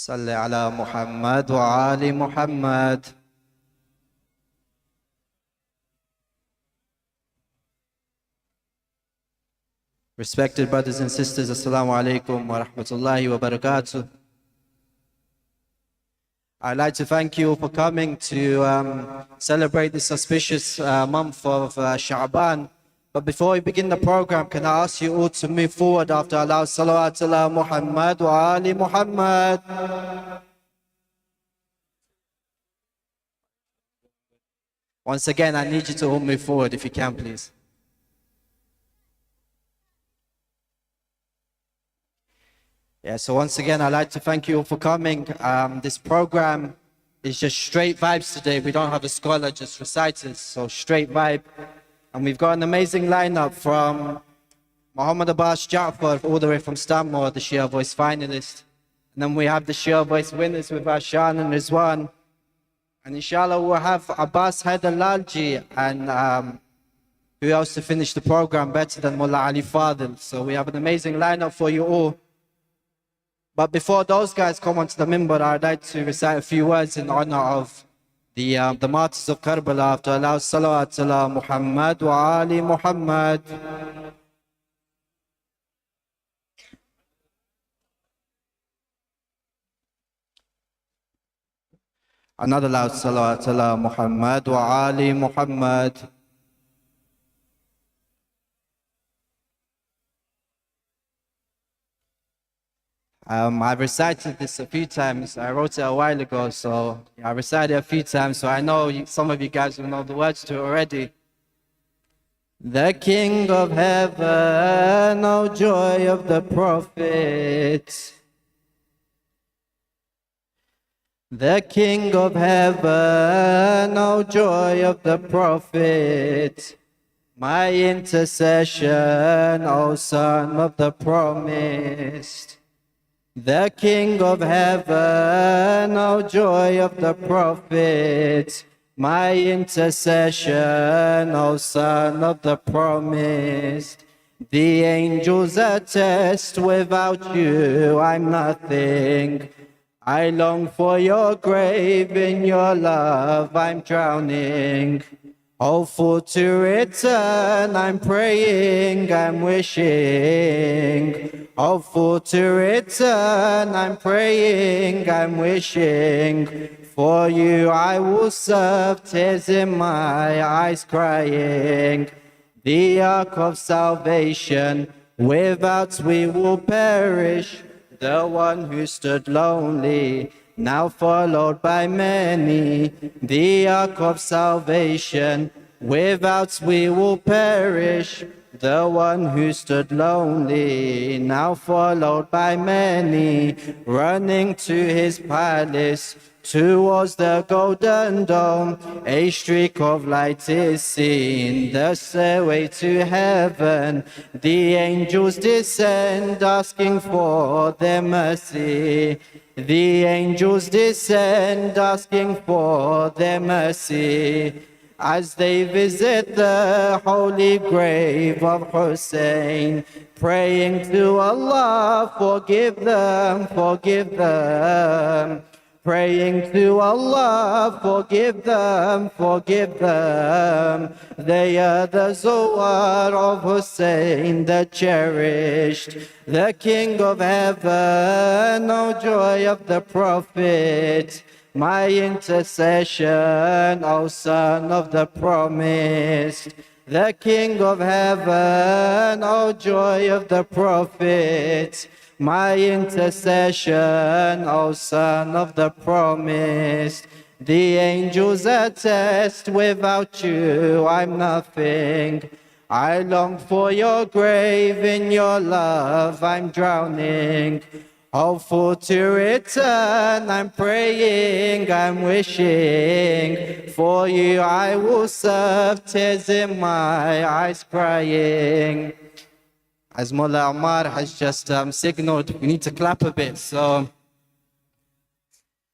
صل على محمد وآل محمد. Respected brothers and sisters, Assalamu alaikum wa rahmatullahi wa barakatuh. I'd like to thank you all for coming to celebrate this auspicious month of Sha'ban. But before we begin the program, can I ask you all to move forward after Allah, salawat ala Muhammad wa ali Muhammad. Once again, I need you to all move forward if you can, please. Yeah, so once again, I'd like to thank you all for coming. This program is just straight vibes today. We don't have a scholar, just reciters, so straight vibe. And we've got an amazing lineup from Muhammad Abbas Ja'far all the way from Stanmore, the Shia Voice finalist. And then we have the Shia Voice winners with Jashn and Rizwan. And inshallah, we'll have Abbas Haider Lalji and who else to finish the program better than Mullah Ali Fadil. So we have an amazing lineup for you all. But before those guys come onto the minbar, I'd like to recite a few words in honor of the martyrs of Karbala after Allah, salawat ala Muhammad wa ali Muhammad. Another loud salawat ala Muhammad wa ali Muhammad. I've recited this a few times. I wrote it a while ago, so I recited it a few times, so I know some of you guys will know the words to it already. The King of Heaven, O joy of the Prophet. The King of Heaven, O joy of the Prophet. My intercession, O Son of the Promised. The King of Heaven, O joy of the Prophet, my intercession, O Son of the Promised. The angels attest, without you I'm nothing. I long for your grave, in your love I'm drowning. Hopeful to return, I'm praying, I'm wishing. Hopeful to return, I'm praying, I'm wishing. For you I will serve, tears in my eyes crying. The ark of salvation, without we will perish. The one who stood lonely, now followed by many. The ark of salvation, without we will perish. The one who stood lonely, now followed by many. Running to his palace, towards the golden dome, a streak of light is seen, the stairway to heaven. The angels descend, asking for their mercy. The angels descend, asking for their mercy. As they visit the holy grave of Hussein, praying to Allah, forgive them, forgive them. Praying to Allah, forgive them, forgive them. They are the Zawar of Hussein, the cherished, the King of Heaven, O joy of the Prophet. My intercession, O Son of the Promised. The King of Heaven, O joy of the Prophet. My intercession, O Son of the Promised. The angels attest, without you I'm nothing. I long for your grave, in your love I'm drowning. Hopeful to return, I'm praying, I'm wishing. For you I will serve, tears in my eyes crying. As Mullah Ammar has just signaled, we need to clap a bit, so.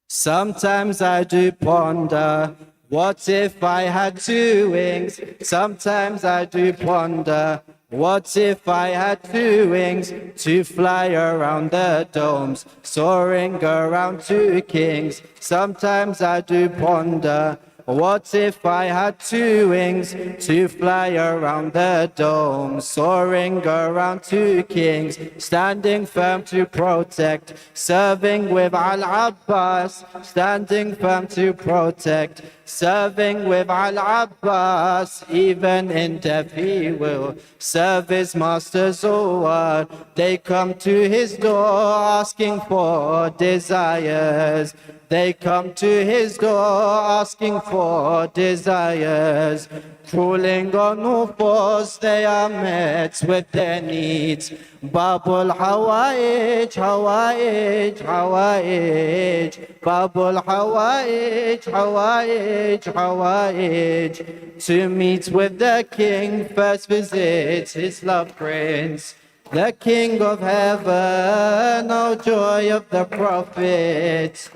Sometimes I do ponder, what if I had two wings? Sometimes I do ponder, What if I had two wings to fly around the domes, soaring around two kings? Sometimes I do ponder. What if I had two wings to fly around the dome, soaring around two kings, standing firm to protect, serving with Al-Abbas, standing firm to protect, serving with Al-Abbas, even in death he will serve his master's word. They come to his door asking for desires. They come to his door asking for desires. Crawling on all fours, they are met with their needs. Babul Hawaij, Hawaij, Hawaij. Babul Hawaij, Hawaij, Hawaij. To meet with the king, first visits his love prince. The King of heaven, O joy of the prophet.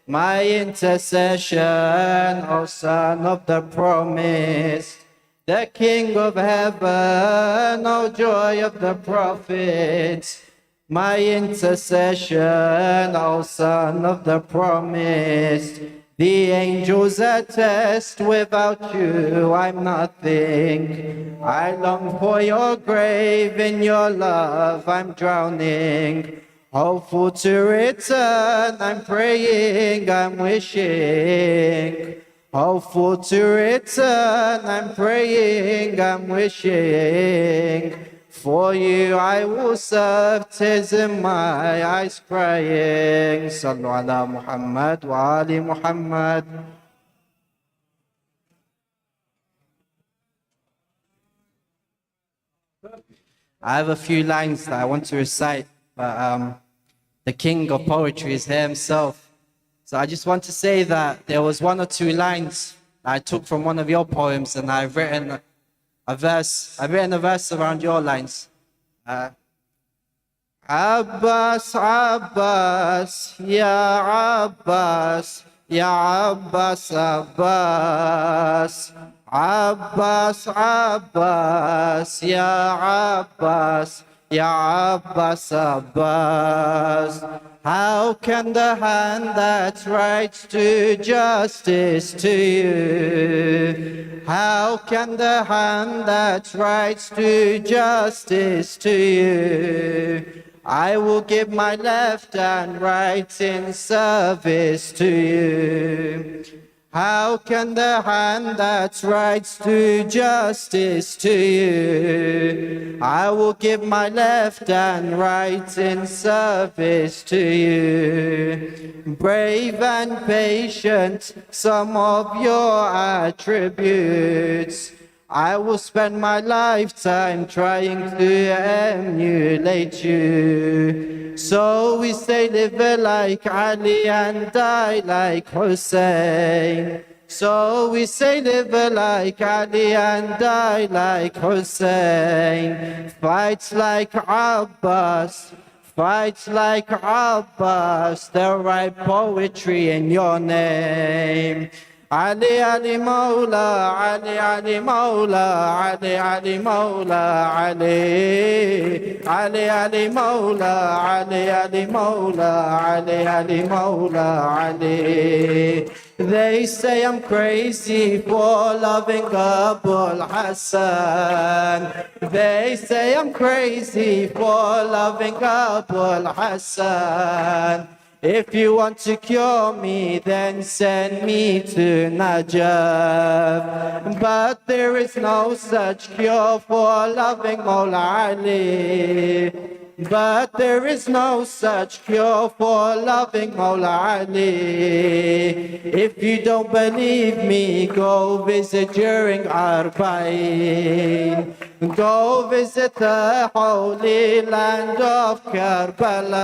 My intercession, O Son of the promise. The King of heaven, O joy of the prophets. My intercession, O Son of the promise. The angels attest, without you I'm nothing. I long for your grave, in your love I'm drowning. Hopeful to return, I'm praying, I'm wishing. Hopeful to return, I'm praying, I'm wishing. For you I will serve, tears in my eyes crying. Sallu ala Muhammad wa ali Muhammad. I have a few lines that I want to recite, but the king of poetry is here himself. So I just want to say that there was one or two lines I took from one of your poems, and I've written a verse. I've written a verse around your lines. Abbas, Abbas, Ya Abbas, Ya Abbas, Abbas. Abbas, Abbas, Ya Abbas, Ya Abbas, Abbas. How can the hand that writes to justice to you? How can the hand that writes to justice to you? I will give my left and right in service to you. How can the hand that writes to justice to you? I will give my left and right in service to you. Brave and patient, some of your attributes. I will spend my lifetime trying to emulate you. So we say live like Ali and die like Hussein. So we say live like Ali and die like Hussein. Fight like Abbas. Fight like Abbas. The right poetry in your name. Ali Ali Mawla, Ali Ali Mawla, Ali Ali Mawla, Ali. Ali Ali Mawla, Ali Ali Mawla, Ali Ali Mawla, Ali. They say I'm crazy for loving Abul Hassan. They say I'm crazy for loving Abul Hassan. If you want to cure me, then send me to Najaf. But there is no such cure for loving Mawla Ali. But there is no such cure for loving Mawla Ali. If you don't believe me, go visit during Arba'in. Go visit the holy land of Karbala.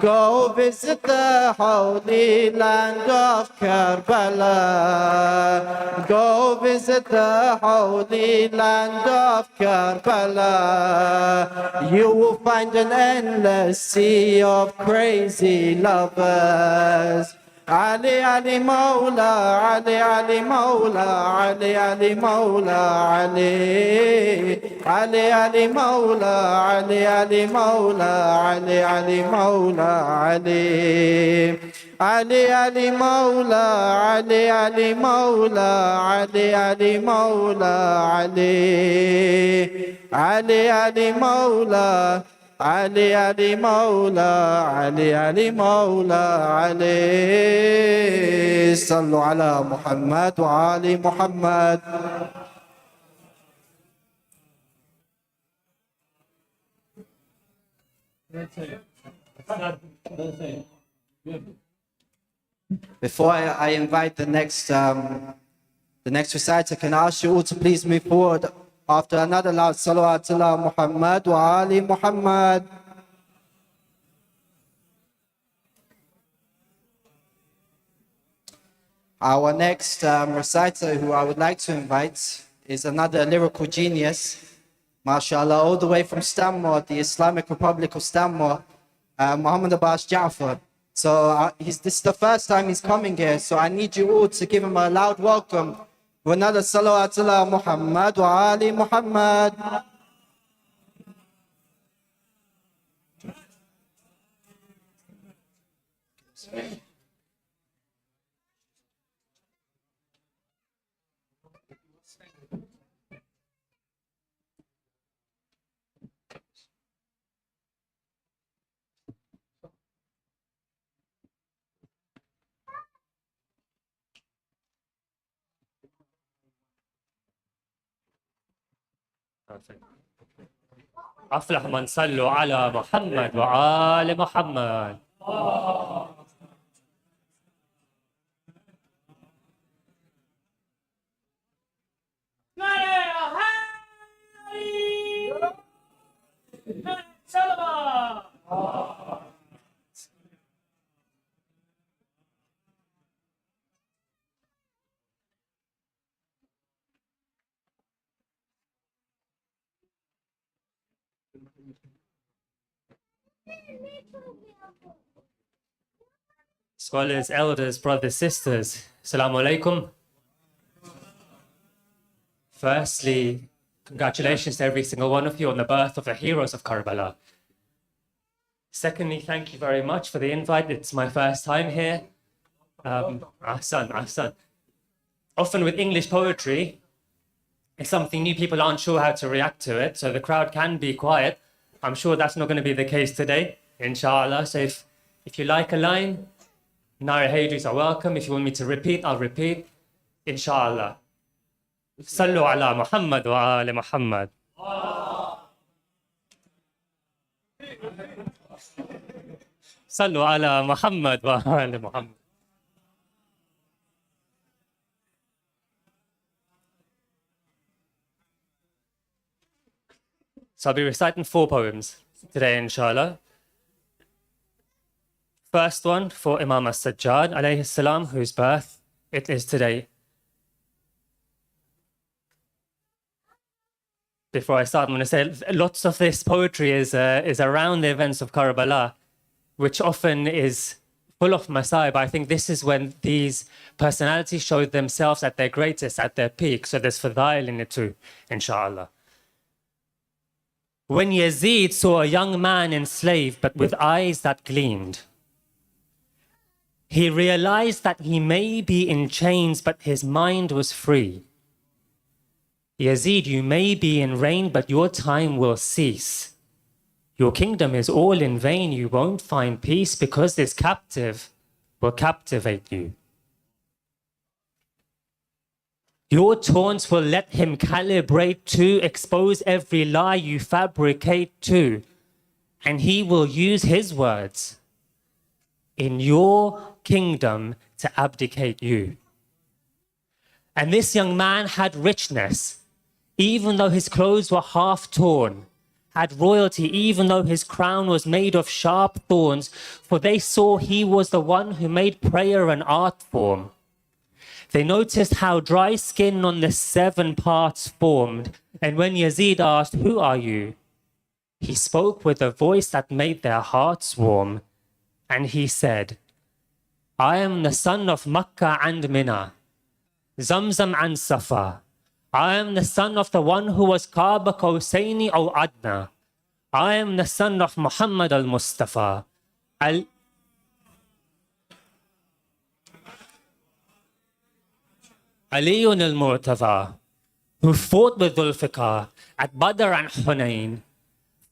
Go visit the holy land of Karbala. Go visit the holy land of Karbala. You will find an endless sea of crazy lovers. Ali Ali مولا علي علي مولا علي علي مولا علي علي علي مولا علي علي مولا علي علي مولا علي علي علي مولا علي علي مولا علي علي مولا علي علي علي مولا علي علي مولا علي علي مولا علي صلوا على محمد وعلي محمد. Before I invite the next reciter, can I ask you all to please move forward after another loud salawat ala Muhammad wa Ali Muhammad. Our next reciter who I would like to invite is another lyrical genius, mashallah, all the way from Stanmore, the Islamic Republic of Stanmore, Muhammad Abbas Ja'far. So this is the first time he's coming here, so I need you all to give him a loud welcome. Another salawat ala Muhammad wa Ali Muhammad. أفلح من صلوا على محمد وآل محمد. Scholars, elders, brothers, sisters, Assalamu alaikum. Firstly, congratulations to every single one of you on the birth of the heroes of Karbala. Secondly, thank you very much for the invite. It's my first time here. Ahsan. Often with English poetry, it's something new, people aren't sure how to react to it, so the crowd can be quiet. I'm sure that's not going to be the case today, inshallah. So if you like a line, Nara Haydris are welcome. If you want me to repeat, I'll repeat, inshallah. Sallu ala Muhammad wa ali Muhammad. Sallu ala Muhammad wa ali Muhammad. So I'll be reciting 4 poems today, inshallah. First one for Imam as-Sajjad, alayhi salam, whose birth it is today. Before I start, I'm going to say lots of this poetry is around the events of Karbala, which often is full of masa'ib. I think this is when these personalities showed themselves at their greatest, at their peak. So there's fadail in it too, inshallah. When Yazid saw a young man enslaved, but with eyes that gleamed, he realized that he may be in chains, but his mind was free. Yazid, you may be in reign, but your time will cease. Your kingdom is all in vain. You won't find peace because this captive will captivate you. Your taunts will let him calibrate to expose every lie you fabricate to, and he will use his words in your kingdom to abdicate you. And this young man had richness, even though his clothes were half torn, had royalty, even though his crown was made of sharp thorns, for they saw he was the one who made prayer an art form. They noticed how dry skin on the 7 parts formed, and when Yazid asked, "Who are you?" he spoke with a voice that made their hearts warm, and he said, I am the son of Makkah and Mina, Zamzam and Safa. I am the son of the one who was Kaaba Qawsaini or Adna. I am the son of Muhammad al-Mustafa. Aliyun al-Murtaza, who fought with Dhul-Fiqar at Badr and Hunayn,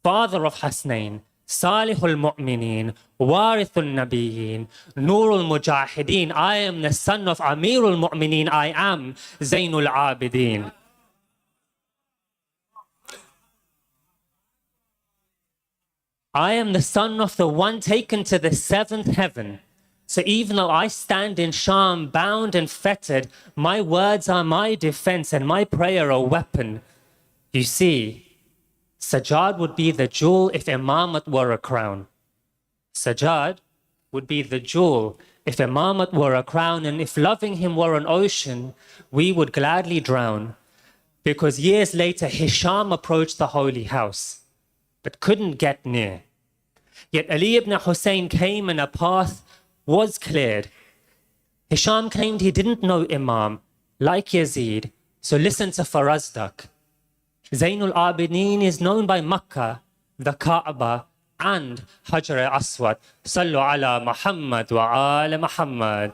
father of Hasnain, Salih al-Mu'mineen, Warith al-Nabiyeen, Nur al-Mujahideen. I am the son of Amir al-Mu'mineen. I am Zainul Abideen. I am the son of the one taken to the seventh heaven. So even though I stand in Sham, bound and fettered, my words are my defense and my prayer a weapon. You see, Sajjad would be the jewel if Imamat were a crown. Sajjad would be the jewel if Imamat were a crown, and if loving him were an ocean, we would gladly drown. Because years later, Hisham approached the holy house, but couldn't get near. Yet Ali ibn Hussein came and a path was cleared. Hisham claimed he didn't know Imam, like Yazid, so listen to Farazdak. Zainul Abidin is known by Makkah, the Kaaba, and Hajar al-Aswad. Sallu ala Muhammad wa ala Muhammad.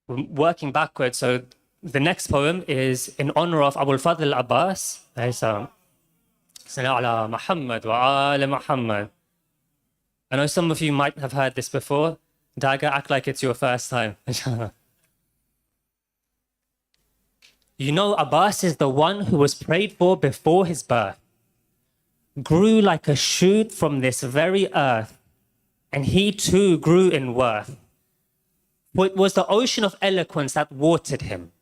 Working backwards, so the next poem is in honor of Abu al-Fadl Abbas. Sallu ala Muhammad wa ala Muhammad. I know some of you might have heard this before. Dagger, act like it's your first time. You know, Abbas is the one who was prayed for before his birth, grew like a shoot from this very earth, and he too grew in worth. For it was the ocean of eloquence that watered him,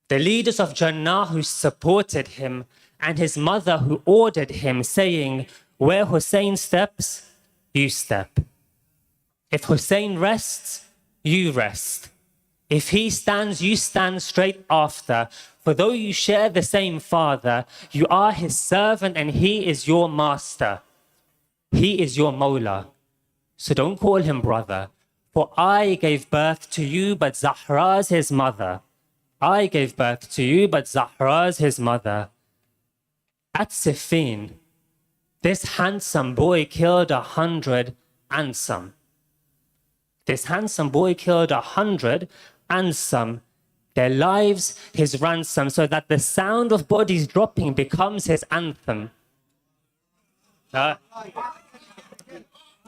the leaders of Jannah who supported him, and his mother who ordered him, saying, where Hussein steps, you step. If Hussein rests, you rest. If he stands, you stand straight after. For though you share the same father, you are his servant and he is your master. He is your Mawla. So don't call him brother. For I gave birth to you, but Zahra's his mother. I gave birth to you, but Zahra's his mother. At Siffin, this handsome boy killed 100 and some. This handsome boy killed 100 and some. Their lives his ransom, so that the sound of bodies dropping becomes his anthem.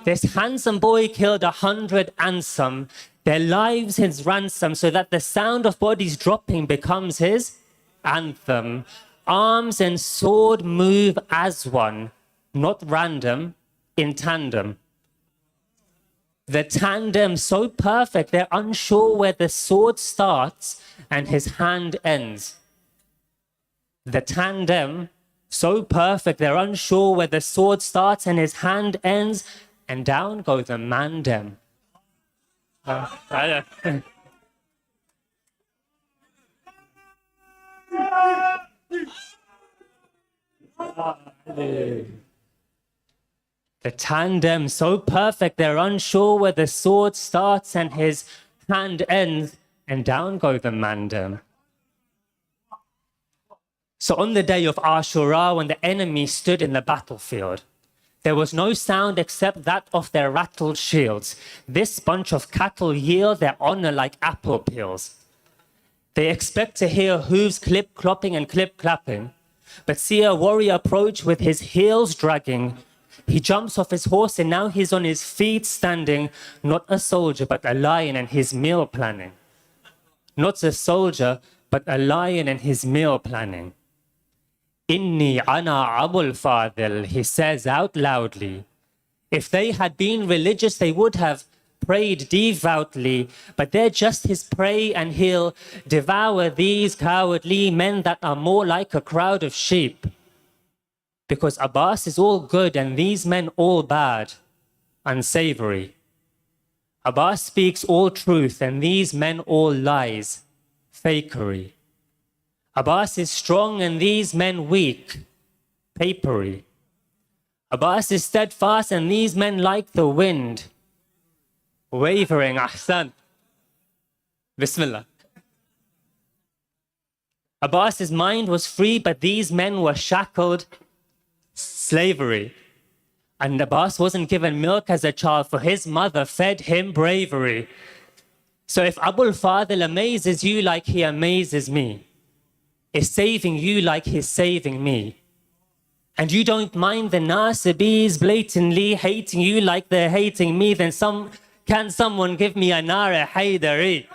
This handsome boy killed 100 and some. Their lives his ransom, so that the sound of bodies dropping becomes his anthem. Arms and sword move as one, not random, in tandem. The tandem so perfect, they're unsure where the sword starts and his hand ends. The tandem so perfect, they're unsure where the sword starts and his hand ends, and down go the mandem. The tandem so perfect, they're unsure where the sword starts and his hand ends, and down go the mandem. So on the day of Ashura, when the enemy stood in the battlefield, there was no sound except that of their rattled shields. This bunch of cattle yield their honor like apple peels. They expect to hear hooves clip-clopping and clip-clapping, but see a warrior approach with his heels dragging. He jumps off his horse and now he's on his feet standing, not a soldier but a lion and his meal planning. Not a soldier but a lion and his meal planning. Inni ana Abul Fadil, he says out loudly. If they had been religious, they would have prayed devoutly, but they're just his prey and he'll devour these cowardly men that are more like a crowd of sheep. Because Abbas is all good and these men all bad, unsavory. Abbas speaks all truth and these men all lies, fakery. Abbas is strong and these men weak, papery. Abbas is steadfast and these men like the wind, wavering. Ahsan. Bismillah. Abbas's mind was free, but these men were shackled, slavery. And Abbas wasn't given milk as a child, for his mother fed him bravery. So if Abul Fadl amazes you like he amazes me, is saving you like he's saving me, and you don't mind the Nasibis blatantly hating you like they're hating me, then can someone give me a Nara Haydari?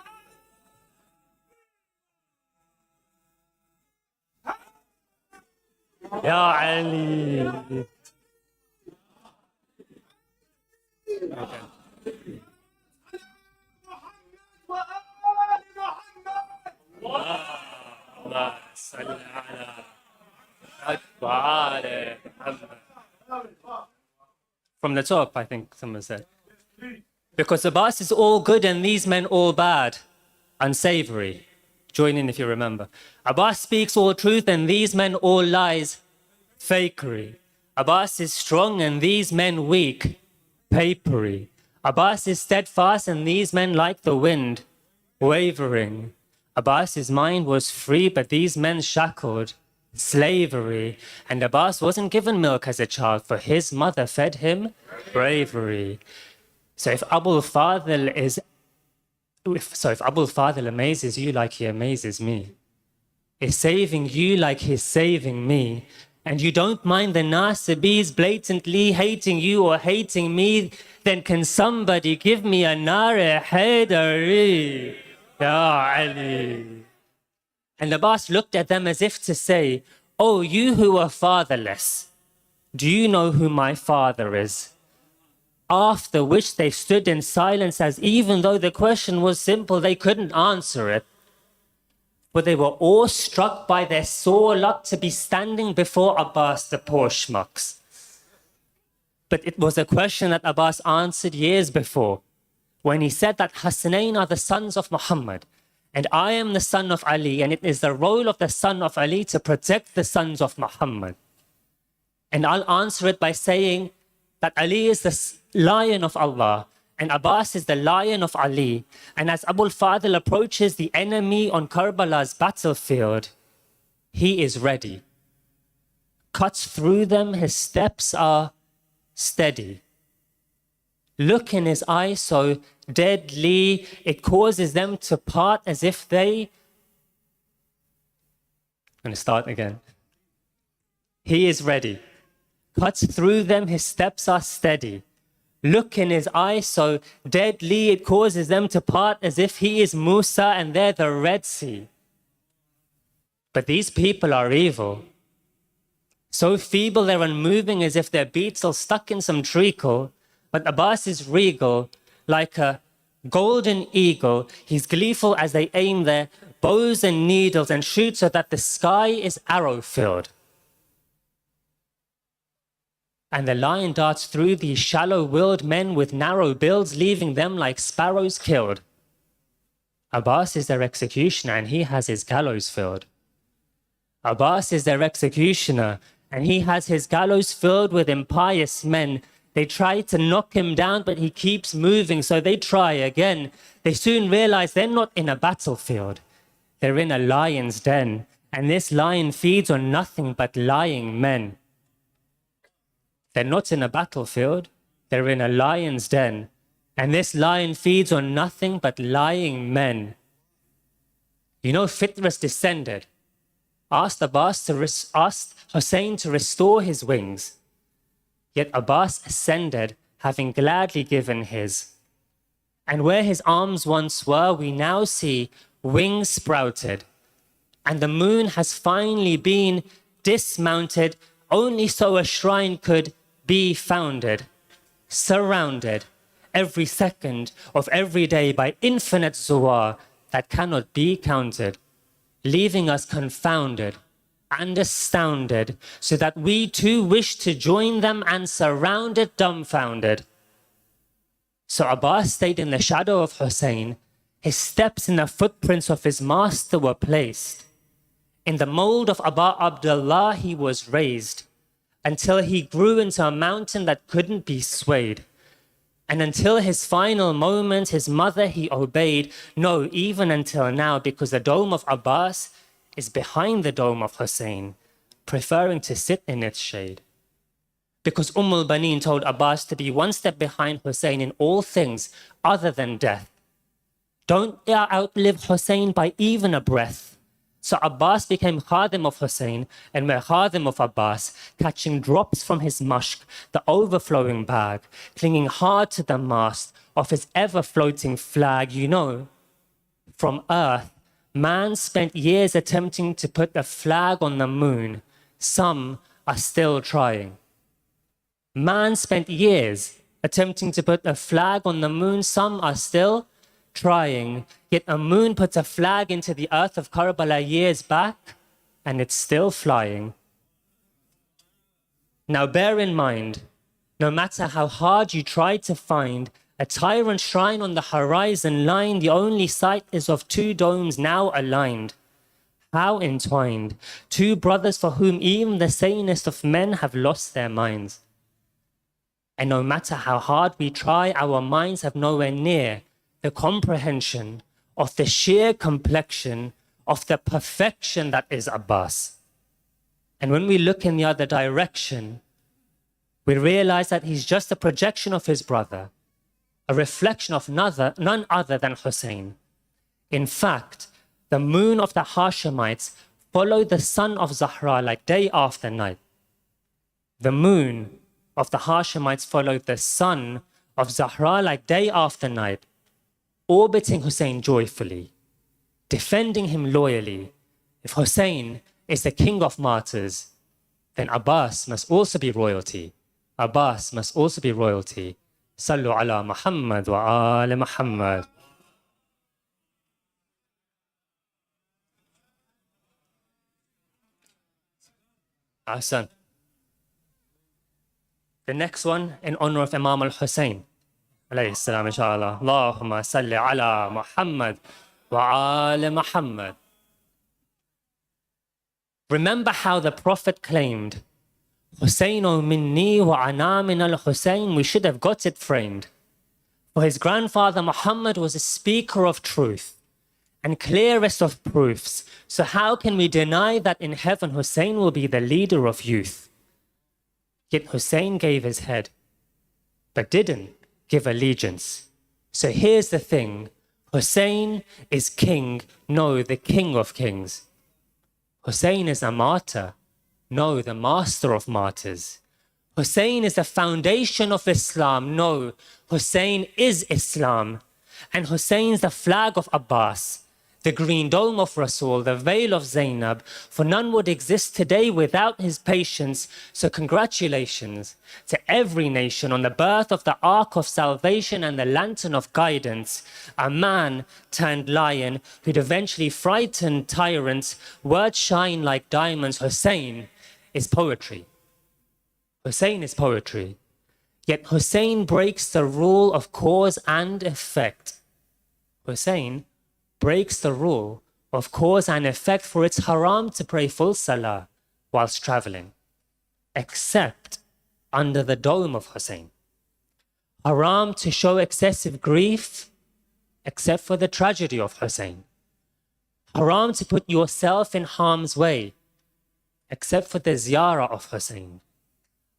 Ya Ali. Okay. From the top, I think someone said. Because Abbas is all good and these men all bad, unsavory. Join in if you remember. Abbas speaks all truth and these men all lies, fakery. Abbas is strong and these men weak, papery. Abbas is steadfast and these men like the wind, wavering. Abbas's mind was free, but these men shackled, slavery. And Abbas wasn't given milk as a child, for his mother fed him bravery. So if Abul Fadl amazes you like he amazes me, is saving you like he's saving me, and you don't mind the Nasibis blatantly hating you or hating me, then can somebody give me a Nara Haydari? Ya Ali. And Abbas looked at them as if to say, oh, you who are fatherless, do you know who my father is? After which they stood in silence, as even though the question was simple, they couldn't answer it. But they were awestruck by their sore luck to be standing before Abbas, the poor schmucks. But it was a question that Abbas answered years before, when he said that Hasanain are the sons of Muhammad, and I am the son of Ali, and it is the role of the son of Ali to protect the sons of Muhammad. And I'll answer it by saying that Ali is the lion of Allah, and Abbas is the lion of Ali. And as Abul Fadl approaches the enemy on Karbala's battlefield, he is ready. Cuts through them, his steps are steady. Look in his eye so deadly, it causes them to part as if they... I'm going to start again. He is ready. Cuts through them, his steps are steady. Look in his eye so deadly, it causes them to part as if he is Musa and they're the Red Sea. But these people are evil. So feeble they're unmoving as if they're beetles stuck in some treacle. But Abbas is regal, like a golden eagle. He's gleeful as they aim their bows and needles and shoot so that the sky is arrow-filled. And the lion darts through these shallow-willed men with narrow builds, leaving them like sparrows killed. Abbas is their executioner, and he has his gallows filled. Abbas is their executioner, and he has his gallows filled with impious men. They try to knock him down, but he keeps moving, so they try again. They soon realize they're not in a battlefield. They're in a lion's den, and this lion feeds on nothing but lying men. They're not in a battlefield, they're in a lion's den, and this lion feeds on nothing but lying men. You know, Fitras descended, asked Hussein to restore his wings. Yet Abbas ascended, having gladly given his. And where his arms once were, we now see wings sprouted. And the moon has finally been dismounted, only so a shrine could be founded, surrounded every second of every day by infinite zuwar that cannot be counted, leaving us confounded and astounded, so that we too wish to join them and surrounded, dumbfounded. So Abbas stayed in the shadow of Hussein. His steps in the footprints of his master were placed. In the mold of Abba Abdullah he was raised. until he grew into a mountain that couldn't be swayed. And until his final moment, his mother he obeyed. No, even until now, because the dome of Abbas is behind the dome of Hussein, preferring to sit in its shade. Because al-Baneen told Abbas to be one step behind Hussein in all things other than death. Don't outlive Hussein by even a breath. So Abbas became Khadim of Hussein and we're Khadim of Abbas, catching drops from his mushk, the overflowing bag, clinging hard to the mast of his ever-floating flag. You know, from earth, man spent years attempting to put the flag on the moon. Some are still trying. Man spent years attempting to put a flag on the moon. Some are still trying. Yet a moon puts a flag into the earth of Karbala years back, and it's still flying. Now bear in mind, no matter how hard you try to find a tyrant shrine on the horizon line, the only sight is of two domes now aligned. How entwined, two brothers for whom even the sanest of men have lost their minds. And no matter how hard we try, our minds have nowhere near the comprehension of the sheer complexion of the perfection that is Abbas. And when we look in the other direction, we realize that he's just a projection of his brother, a reflection of none other than Hussein. In fact, the moon of the Hashemites followed the son of Zahra like day after night. The moon of the Hashemites followed the son of Zahra like day after night, orbiting Hussein joyfully, defending him loyally. If Hussein is the king of martyrs, then Abbas must also be royalty. Abbas must also be royalty. Sallu ala Muhammad wa ala Muhammad. Ahsan. The next one in honor of Imam al-Hussein. Alayhi salam, inshallah. Allahumma salli ala Muhammad wa ala Muhammad. Remember how the Prophet claimed, Husseinu minni wa ana min al-Hussein. We should have got it framed. For his grandfather Muhammad was a speaker of truth and clearest of proofs. So how can we deny that in heaven Hussein will be the leader of youth? Yet Hussein gave his head, but didn't give allegiance. So here's the thing. Hussein is king, no, the king of kings. Hussein is a martyr, no, the master of martyrs. Hussein is the foundation of Islam, no, Hussein is Islam. And Hussein's the flag of Abbas, the green dome of Rasul, the veil of Zainab, for none would exist today without his patience. So congratulations to every nation on the birth of the Ark of Salvation and the Lantern of Guidance, a man turned lion who'd eventually frighten tyrants. Words shine like diamonds. Hussein is poetry. Hussein is poetry. Yet Hussein breaks the rule of cause and effect. Hussein breaks the rule of cause and effect, for it's haram to pray full salah whilst traveling, except under the dome of Hussein. Haram to show excessive grief, except for the tragedy of Hussein. Haram to put yourself in harm's way, except for the ziyarah of Hussein.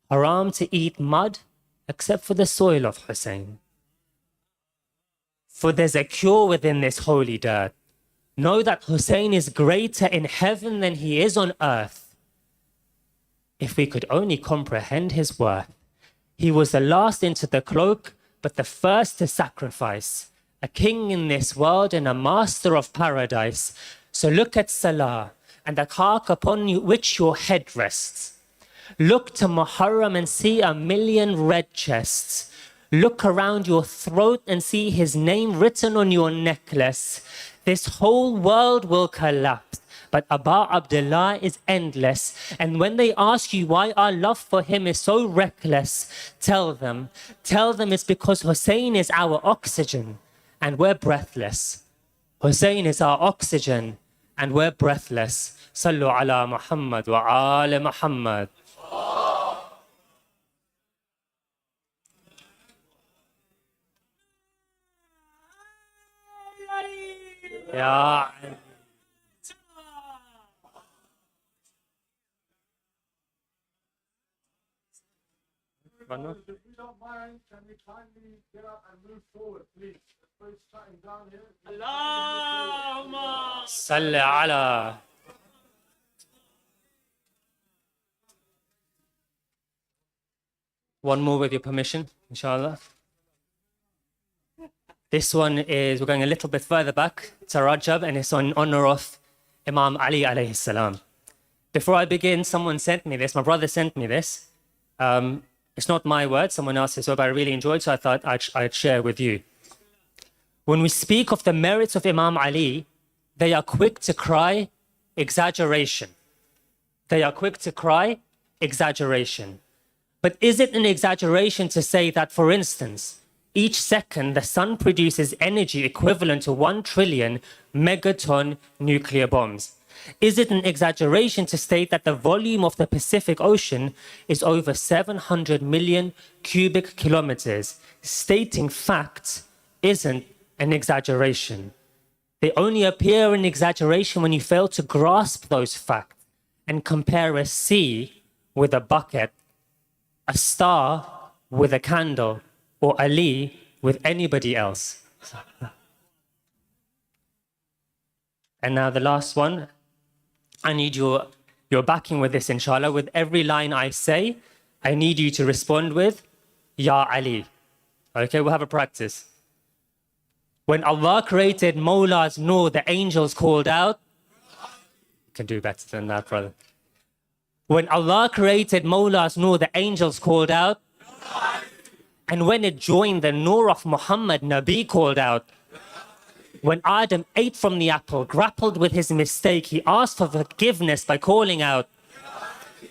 Haram to eat mud, except for the soil of Hussein. For there's a cure within this holy dirt. Know that Hussein is greater in heaven than he is on earth. If we could only comprehend his worth. He was the last into the cloak, but the first to sacrifice. A king in this world and a master of paradise. So look at Salah and the cark upon which your head rests. Look to Muharram and see 1,000,000 red chests. Look around your throat and see his name written on your necklace. This whole world will collapse, but Aba Abdullah is endless. And when they ask you why our love for him is so reckless, tell them it's because Hussein is our oxygen and we're breathless. Hussein is our oxygen and we're breathless. Sallu ala Muhammad wa ala Muhammad. Ya Ali. One more. If you don't mind, can we kindly get up and move forward, please? Everybody's shutting down here. صل على. One more with your permission, inshallah. This one is, we're going a little bit further back. It's a Rajab and it's in honor of Imam Ali alayhi salam. Before I begin, someone sent me this. My brother sent me this. It's not my word, someone else's word, but I really enjoyed, so I thought I'd share with you. When we speak of the merits of Imam Ali, they are quick to cry exaggeration. They are quick to cry exaggeration. But is it an exaggeration to say that, for instance, each second the sun produces energy equivalent to 1 trillion megaton nuclear bombs? Is it an exaggeration to state that the volume of the Pacific Ocean is over 700 million cubic kilometers? Stating facts isn't an exaggeration. They only appear an exaggeration when you fail to grasp those facts and compare a sea with a bucket, a star with a candle, or Ali with anybody else. And now the last one. I need your backing with this, inshallah. With every line I say, I need you to respond with, Ya Ali. Okay, we'll have a practice. When Allah created Mawla's Nur, the angels called out. You can do better than that, brother. When Allah created Mawla's Nur, the angels called out. And when it joined the Nur of Muhammad, Nabi called out. When Adam ate from the apple, grappled with his mistake, he asked for forgiveness by calling out.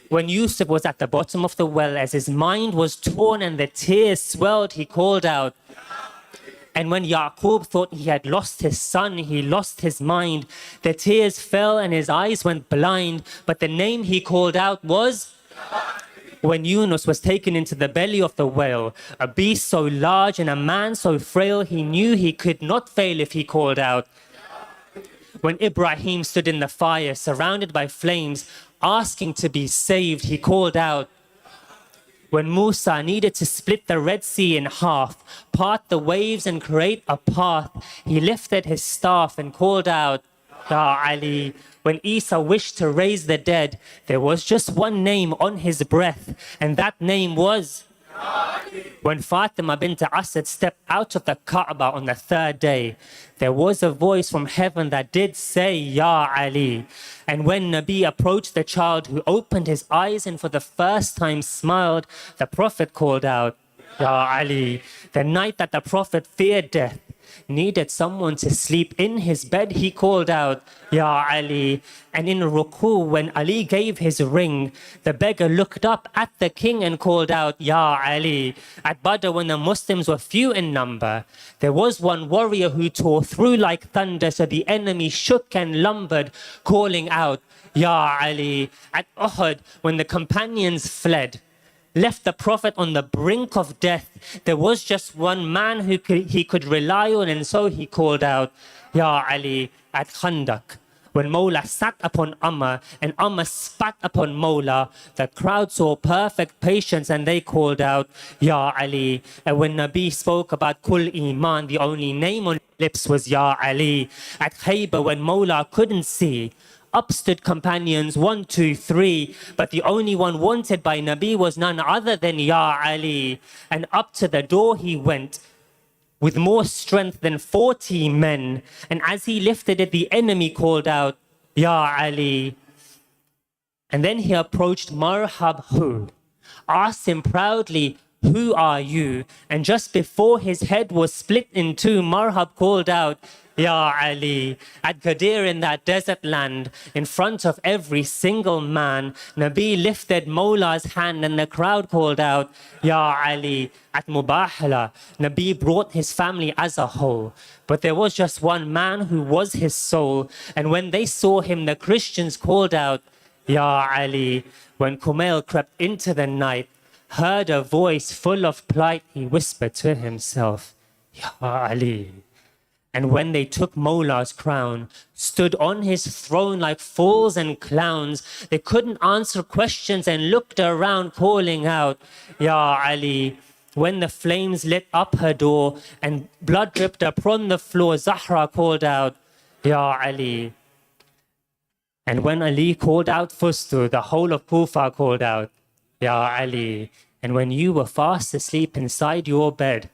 When Yusuf was at the bottom of the well, as his mind was torn and the tears swelled, he called out. And when Yaqub thought he had lost his son, he lost his mind. The tears fell and his eyes went blind, but the name he called out was... When Yunus was taken into the belly of the whale, a beast so large and a man so frail, he knew he could not fail if he called out. When Ibrahim stood in the fire, surrounded by flames, asking to be saved, he called out. When Musa needed to split the Red Sea in half, part the waves and create a path, he lifted his staff and called out, Ya Ali. When Isa wished to raise the dead, there was just one name on his breath, and that name was... When Fatima bint Asad stepped out of the Kaaba on the 3rd day, there was a voice from heaven that did say, Ya Ali. And when Nabi approached the child who opened his eyes and for the first time smiled, the Prophet called out, Ya Ali. The night that the Prophet feared death, needed someone to sleep in his bed, he called out, Ya Ali. And in Ruku, when Ali gave his ring, the beggar looked up at the king and called out, Ya Ali. At Badr, when the Muslims were few in number, there was one warrior who tore through like thunder, so the enemy shook and lumbered, calling out, Ya Ali. At Uhud, when the companions fled, left the Prophet on the brink of death, there was just one man who he could rely on, and so he called out, Ya Ali. At Khandak, when Mawla sat upon Ammar and Ammar spat upon Mawla, the crowd saw perfect patience and they called out, Ya Ali. And when Nabi spoke about Kul Iman, the only name on lips was Ya Ali. At Khaybar, when Mawla couldn't see, up stood companions 1, 2, 3, but the only one wanted by Nabi was none other than Ya Ali. And up to the door he went with more strength than 40 men. And as he lifted it, the enemy called out, Ya Ali. And then he approached Marhab Hu, asked him proudly, Who are you? And just before his head was split in two, Marhab called out, Ya Ali. At Ghadir, in that desert land, in front of every single man, Nabi lifted Mawla's hand and the crowd called out, Ya Ali. At Mubahala, Nabi brought his family as a whole, but there was just one man who was his soul, and when they saw him, the Christians called out, Ya Ali. When Kumail crept into the night, heard a voice full of plight, he whispered to himself, Ya Ali. And when they took Mawla's crown, stood on his throne like fools and clowns, they couldn't answer questions and looked around calling out, Ya Ali. When the flames lit up her door and blood dripped upon the floor, Zahra called out, Ya Ali. And when Ali called out Fustu, the whole of Kufa called out, Ya Ali. And when you were fast asleep inside your bed,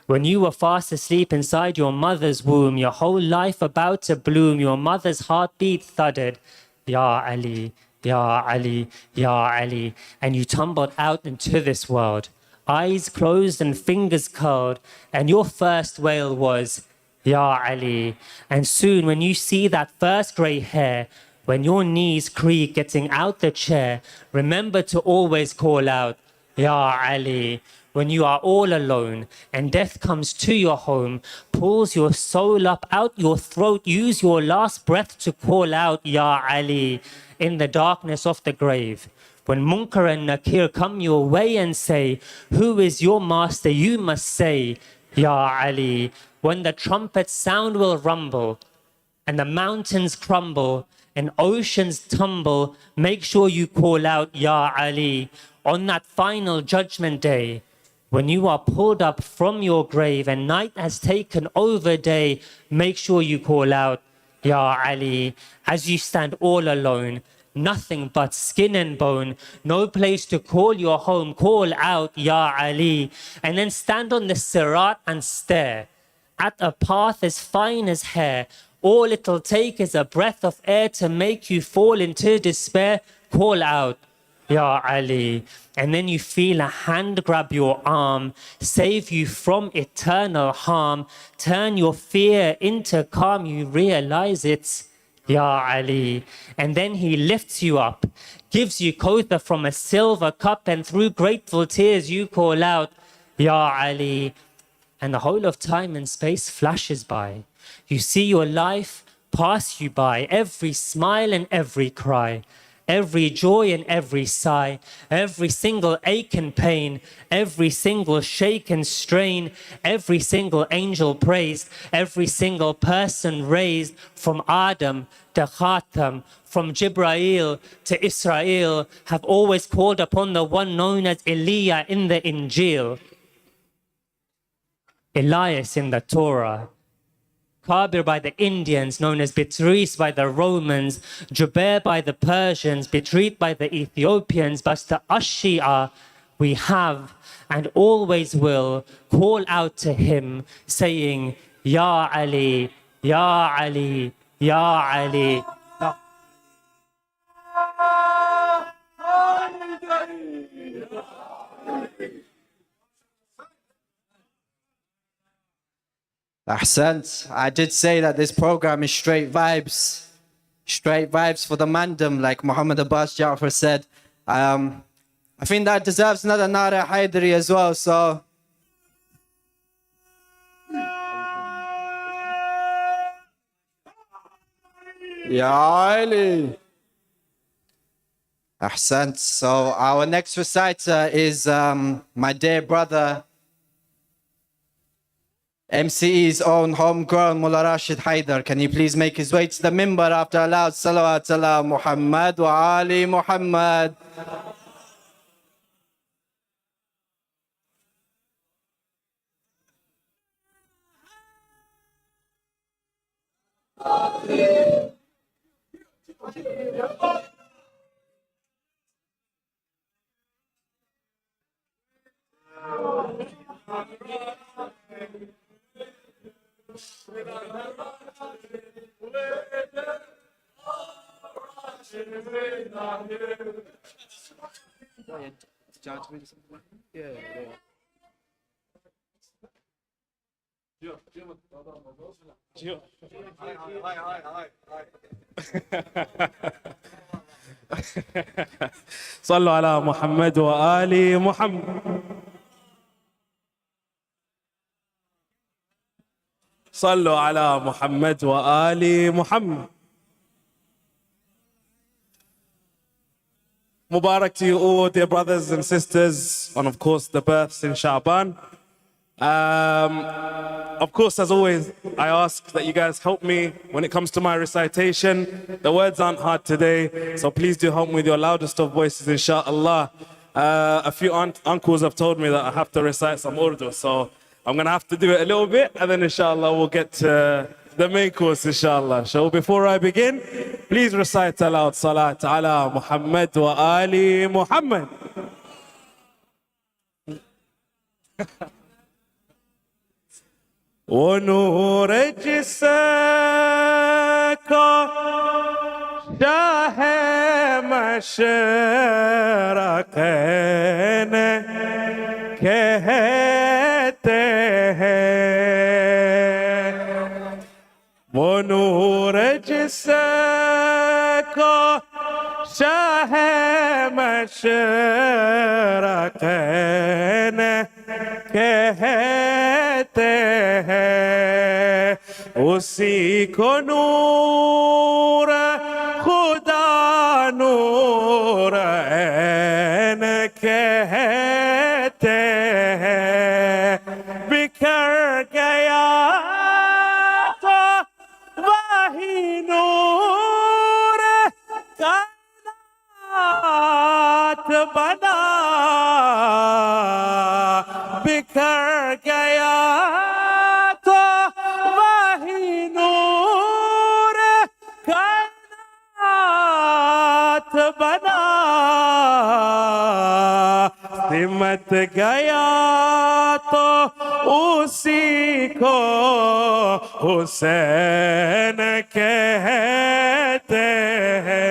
when you were fast asleep inside your mother's womb, your whole life about to bloom, your mother's heartbeat thudded, Ya Ali, Ya Ali, Ya Ali. And you tumbled out into this world, eyes closed and fingers curled, and your first wail was, Ya Ali. And soon when you see that first grey hair, when your knees creak getting out the chair, remember to always call out, Ya Ali. When you are all alone and death comes to your home, pulls your soul up out your throat, use your last breath to call out, Ya Ali, in the darkness of the grave. When Munkar and Nakir come your way and say, who is your master? You must say, Ya Ali. When the trumpet's sound will rumble and the mountains crumble and oceans tumble, make sure you call out, Ya Ali, on that final judgment day. When you are pulled up from your grave and night has taken over day, make sure you call out, Ya Ali, as you stand all alone, nothing but skin and bone, no place to call your home, call out, Ya Ali, and then stand on the Sirat and stare at a path as fine as hair. All it'll take is a breath of air to make you fall into despair, call out, Ya Ali. And then you feel a hand grab your arm, save you from eternal harm, turn your fear into calm, you realize it's Ya Ali. And then he lifts you up, gives you kotha from a silver cup, and through grateful tears you call out, Ya Ali. And the whole of time and space flashes by. You see your life pass you by, every smile and every cry, every joy and every sigh, every single ache and pain, every single shake and strain, every single angel praised, every single person raised, from Adam to Khatam, from Jibrail to Israel, have always called upon the one known as Elijah in the Injil, Elias in the Torah, Kabir by the Indians, known as Bitris by the Romans, Jubair by the Persians, Bitrit by the Ethiopians, but the Ashia we have and always will call out to him, saying, Ya Ali, Ya Ali, Ya Ali. Ahsant. I did say that this program is straight vibes for the mandem, like Muhammad Abbas Ja'far said. I think that deserves another Nara Haidari as well, so. Ya Ali. Ahsant. So our next reciter is my dear brother, MCE's own homegrown Mullah Rashid Haidar. Can you please make his way to the mimbar after a loud salawat ala Muhammad wa Ali Muhammad. صلوا على محمد وآل محمد. صلوا على محمد وآل محمد. Mubarak to you all, dear brothers and sisters, on of course the births in Sha'ban. Of course, as always, I ask that you guys help me when it comes to my recitation. The words aren't hard today, so please do help me with your loudest of voices, inshallah. A few uncles have told me that I have to recite some Urdu, so I'm going to have to do it a little bit, and then inshallah we'll get to the main course, inshallah. So before I begin, please recite aloud Salat ala Muhammad wa Ali Muhammad. ونور جسمك شاه مشرقين कहते हैं ونور जिसको शाह मशरक़ैन कहते हैं उसी को नूर खुदा नूर ऐन कहते हैं बिखर गया तो वही नूर कायनात बना बिखर गया तो वही नूर कायनात बना सिमट गया तो उसी को हुसैन कहते हैं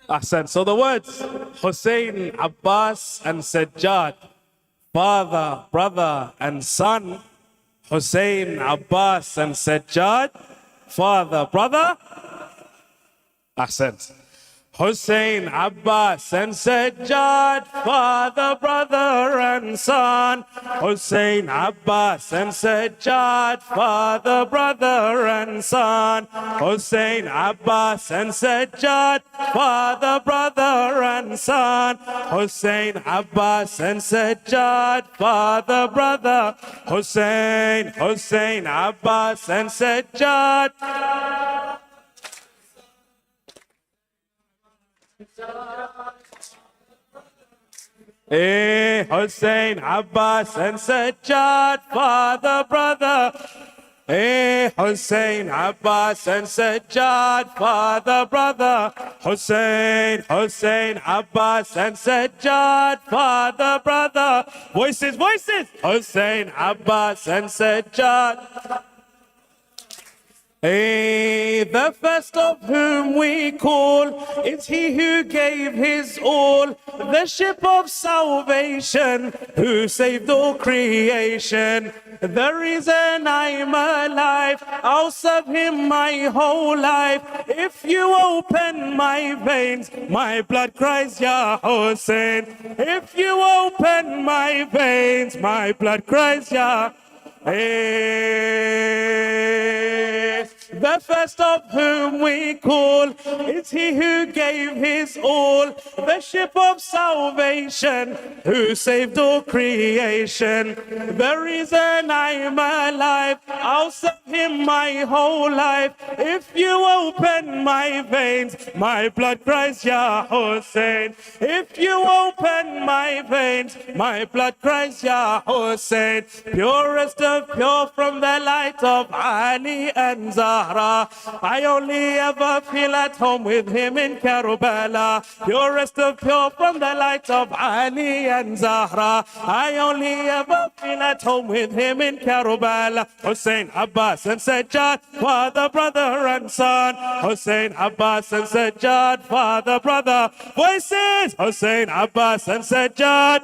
Ahsan. So the words Hussein, Abbas, and Sajjad, father, brother, and son. Hussein, Abbas, and Sajjad, father, brother. Ahsan. Hussein, Abbas, and Sajjad, father, brother, and son. Hussein, Abbas, and Sajjad, father, brother, and son. Hussein, Abbas, and Sajjad, father, brother, and son. Hussein, Abbas, and Sajjad, father, brother. Hussein, Abbas, and Sajjad. Hussein, Abbas, and Sajjad, father, brother. Hussein, Abbas, and Sajjad, father, brother. Hussein, Abbas, and Sajjad, father, brother. Voices, voices. Hussein, Abbas, and Sajjad. The first of whom we call is he who gave his all, the ship of salvation, who saved all creation. The reason I'm alive, I'll serve him my whole life. If you open my veins, my blood cries, Ya Hussein. If you open my veins, my blood cries, Ya The first of whom we call is he who gave his all, the ship of salvation, who saved all creation. The reason I'm alive, I'll serve him my whole life. If you open my veins, my blood cries, Ya Hussein. If you open my veins, my blood cries, Ya Hussein. Purest of pure from the light of Ali and Zahra. I only ever feel at home with him in Karbala. Purest of pure from the light of Ali and Zahra. I only ever feel at home with him in Karbala. Hussein, Abbas, and Sajjad, father, brother, and son. Hussein, Abbas, and Sajjad, father, brother. Voices! Hussein, Abbas, and Sajjad.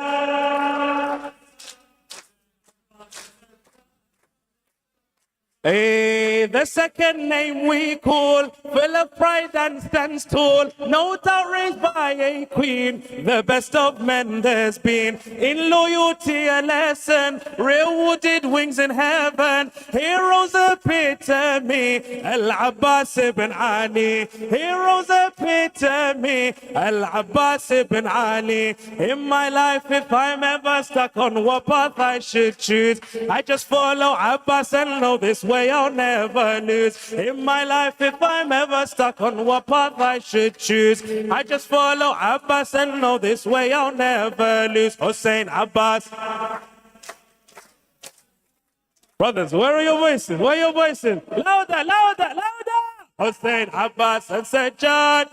Hey, the second name we call, full of pride and stands tall, no doubt raised by a queen, the best of men there's been. In loyalty a lesson, rewarded wings in heaven, heroes appear to me, Al-Abbas ibn Ali. Heroes appear to me, Al-Abbas ibn Ali. In my life, if I'm ever stuck on what path I should choose, I just follow Abbas and know this way I'll never lose. In my life, if I'm ever stuck on what path I should choose, I just follow Abbas and know this way I'll never lose. Hussein Abbas. Brothers, where are your voices? Where are your voices? Louder, louder, louder! Hussein Abbas and Sajjad.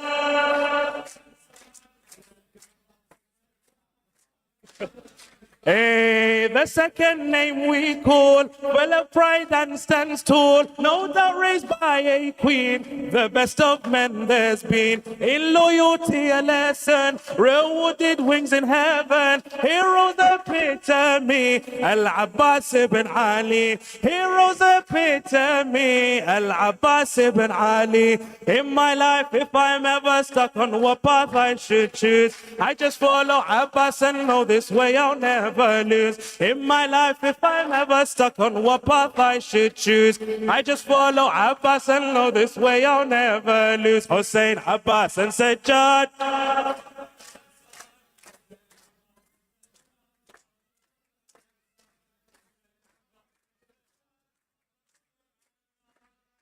Hey, the second name we call, well of pride and stands tall, no doubt raised by a queen, the best of men there's been. In loyalty a lesson, rewarded wings in heaven, heroes appear to me, Al-Abbas ibn Ali. Heroes appear to me, Al-Abbas ibn Ali. In my life, if I'm ever stuck on what path I should choose, I just follow Abbas and know this way I'll never lose. In my life, if I'm ever stuck on what path I should choose, I just follow Abbas and know this way I'll never lose. Hussein Abbas and Sajjad.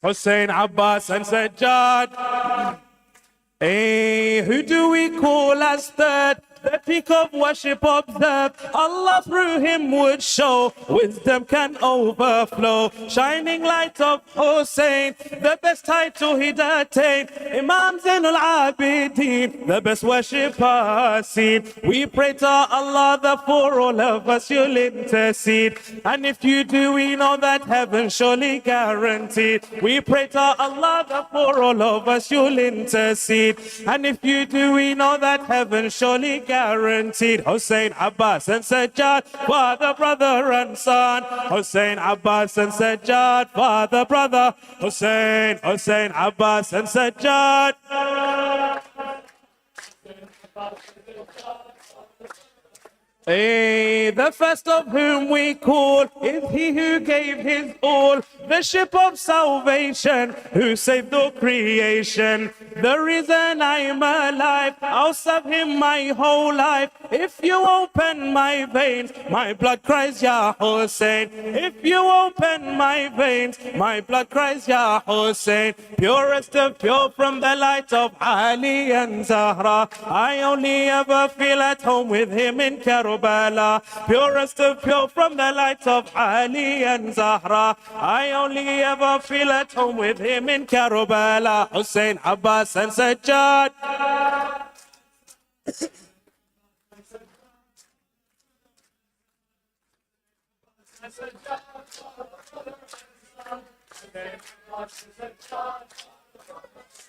Hussein Abbas and Sajjad. Hey, who do we call as third? The peak of worship observed, Allah through him would show, wisdom can overflow. Shining light of Hussein, the best title he'd attain. Imam Zainul Abidin, the best worshipper seen. We pray to Allah that for all of us you'll intercede. And if you do, we know that heaven surely guaranteed. We pray to Allah that for all of us you'll intercede. And if you do, we know that heaven surely guaranteed. Hussein Abbas and Sajjad, father, brother and son. Hussein Abbas and Sajjad, father, brother. Hussein Abbas and Sajjad. Hey, the first of whom we call is he who gave his all, the ship of salvation, who saved all creation. The reason I'm alive, I'll serve him my whole life. If you open my veins, my blood cries Ya Hussein. If you open my veins, my blood cries Ya Hussein. Purest of pure from the light of Ali and Zahra, I only ever feel at home with him in Karbala. Purest of pure from the light of Ali and Zahra, I only ever feel at home with him in Karbala. Hussein Abbas and Sajjad.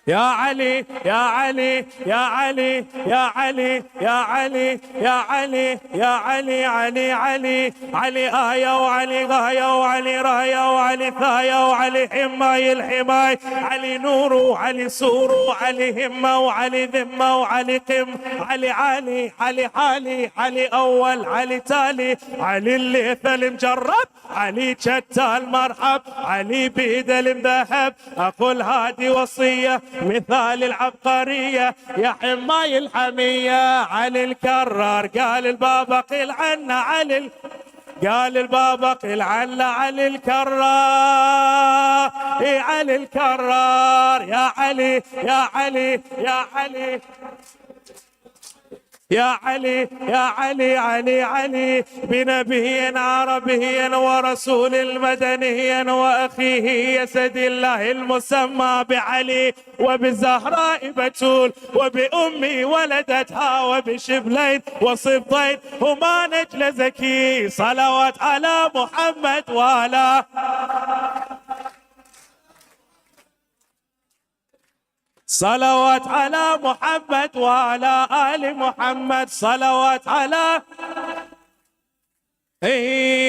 Ya Ali, Ya Ali, Ya Ali, Ya Ali, Ya Ali, Ya Ali, Ya Ali, Ali, Ali, Ali آية وعلي غاية وعلي راية وعلي ثاية وعلي حماي الحماي، علي نور وعلي سور وعلي همة وعلي ذمة وعلي قم، علي علي علي حالي علي أول علي تالي، علي الليث المجرب، علي شتى المرحب، علي بيد المذهب، أقول هادي وصية مثال العبقرية يا حماي الحمية. علي الكرار قال البابا قيل عنا علي، قال البابا قيل عنا علي الكرار. اي علي الكرار يا علي يا علي يا علي يا علي يا علي علي علي، بنبي عربي ورسول مدني وأخيه يسد الله المسمى بعلي، وبالزهراء بتول وبأمي ولدتها وبشبلين وصبطين هما نجل زكي. صلوات على محمد وعلى صلوات على محمد وعلى آل محمد. صلوات على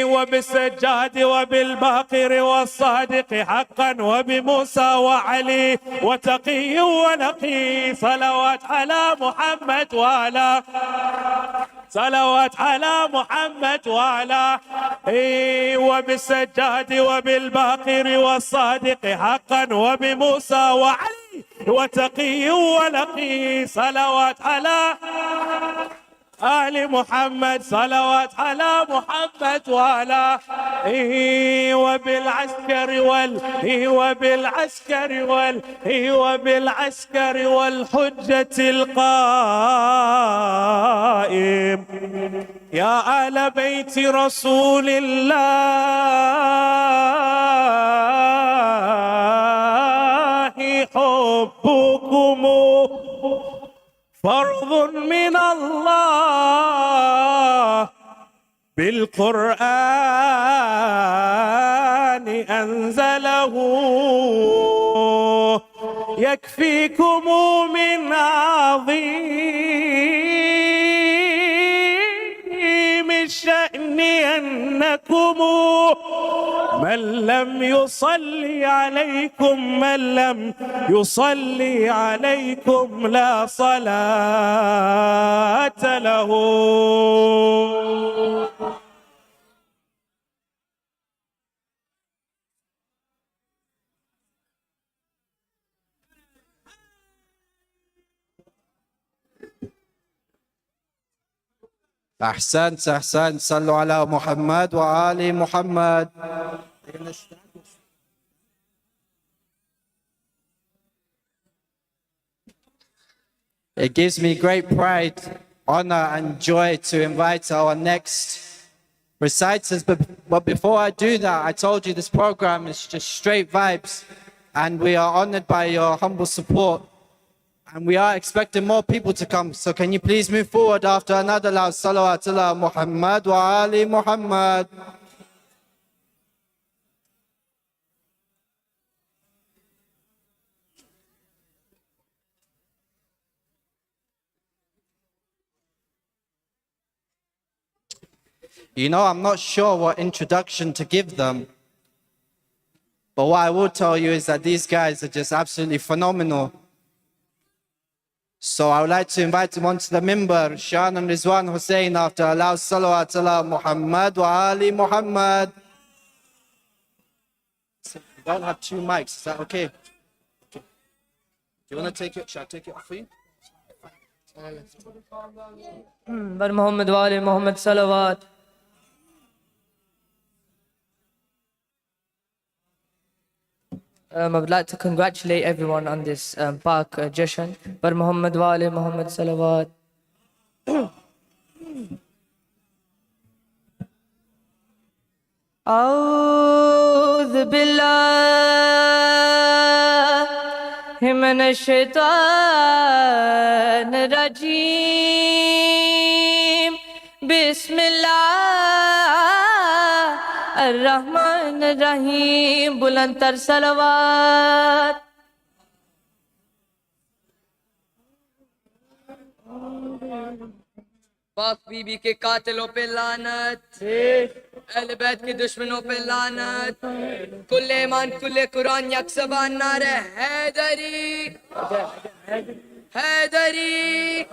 وبالسجاد وبالباقر والصادق حقا وبموسى وعلي وتقي ونقي صلوات على محمد وعلى صلوات على محمد وعلى وبالسجاد وبالباقر والصادق حقا وبموسى وعلي وتقي ونقي صلوات على آل محمد صلوات على محمد وعلى وبالعسكر وبالعسكر والحجة القائم يا آل بيت رسول الله حبكم فرض من الله بالقرآن أنزله يكفيكم من عظيم الشأن أنكم من لم يصلي عليكم لا صلاة له. أحسنت صلوا على محمد وآل محمد. It gives me great pride, honor and joy to invite our next reciters, but before I do that, I told you this program is just straight vibes and we are honored by your humble support. And we are expecting more people to come. So can you please move forward after another loud salawat ala Muhammad wa Ali Muhammad. You know, I'm not sure what introduction to give them. But what I will tell you is that these guys are just absolutely phenomenal. So I would like to invite them onto the mimbar, Shan and Rizwan Hussein, after Allah salawat ala Muhammad wa Ali Muhammad. You don't have two mics, is that okay? Okay. Do you want to take it? Shall I take it off for you? Bar Muhammad wa Ali Muhammad salawat. I would like to congratulate everyone on this Pak Jashn. Bar Muhammad wa Ali Muhammad salawat. أعوذ بالله من الشيطان الرجيم بسم الله الرحمن الرحیم بلندتر صلوات. पाक बीबी के कातिलों पे लानत, अहले बैत के दुश्मनों पे लानत, कुल्ले ईमान कुल्ले कुरान यकसबान नारे हैदरी हैदरी.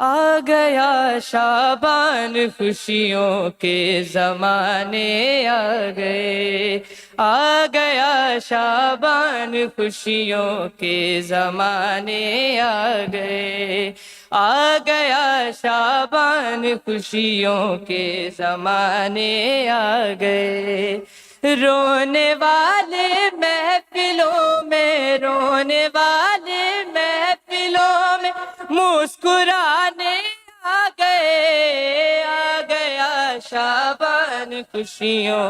आ गया शाबान खुशियों के ज़माने आ गए, आ गया शाबान खुशियों के ज़माने आ गए, आ गया शाबान खुशियों के ज़माने आ गए. रोने वाले महफिलों में, रोने वाले महफिलों में मुस्कुराने आ गए, आ गया शाबान खुशियों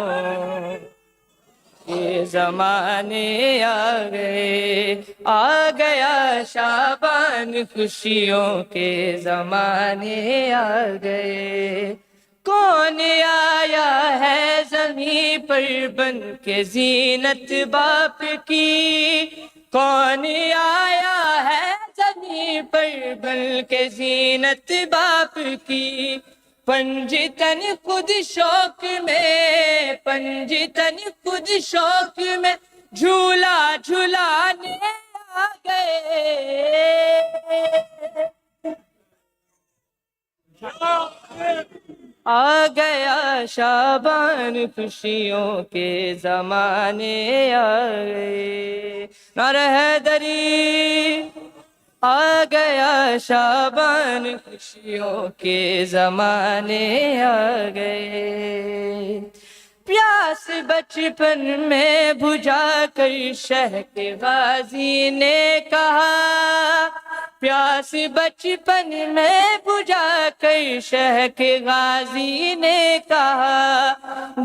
के ज़माने आ गए, आ गया शाबान खुशियों के ज़माने आ गए. कौन आया है ज़मीं पर बन के ज़ीनत बाप की, कौन आया है ज़मीं पर बन के ज़ीनत बाप की. پنجتن خود شوق میں، پنجتن خود شوق میں جھولا جھلانے آ گئے، آ گیا شابان خوشیوں کے زمانے آ گئے، نعرہ حیدری، آ گیا شابان خوشیوں کے زمانے آ گئے، پیاس بچپن میں بجھا کر شہ کے غازی نے کہا، پیاس بچپن میں بجھا کر شہ کے غازی نے کہا،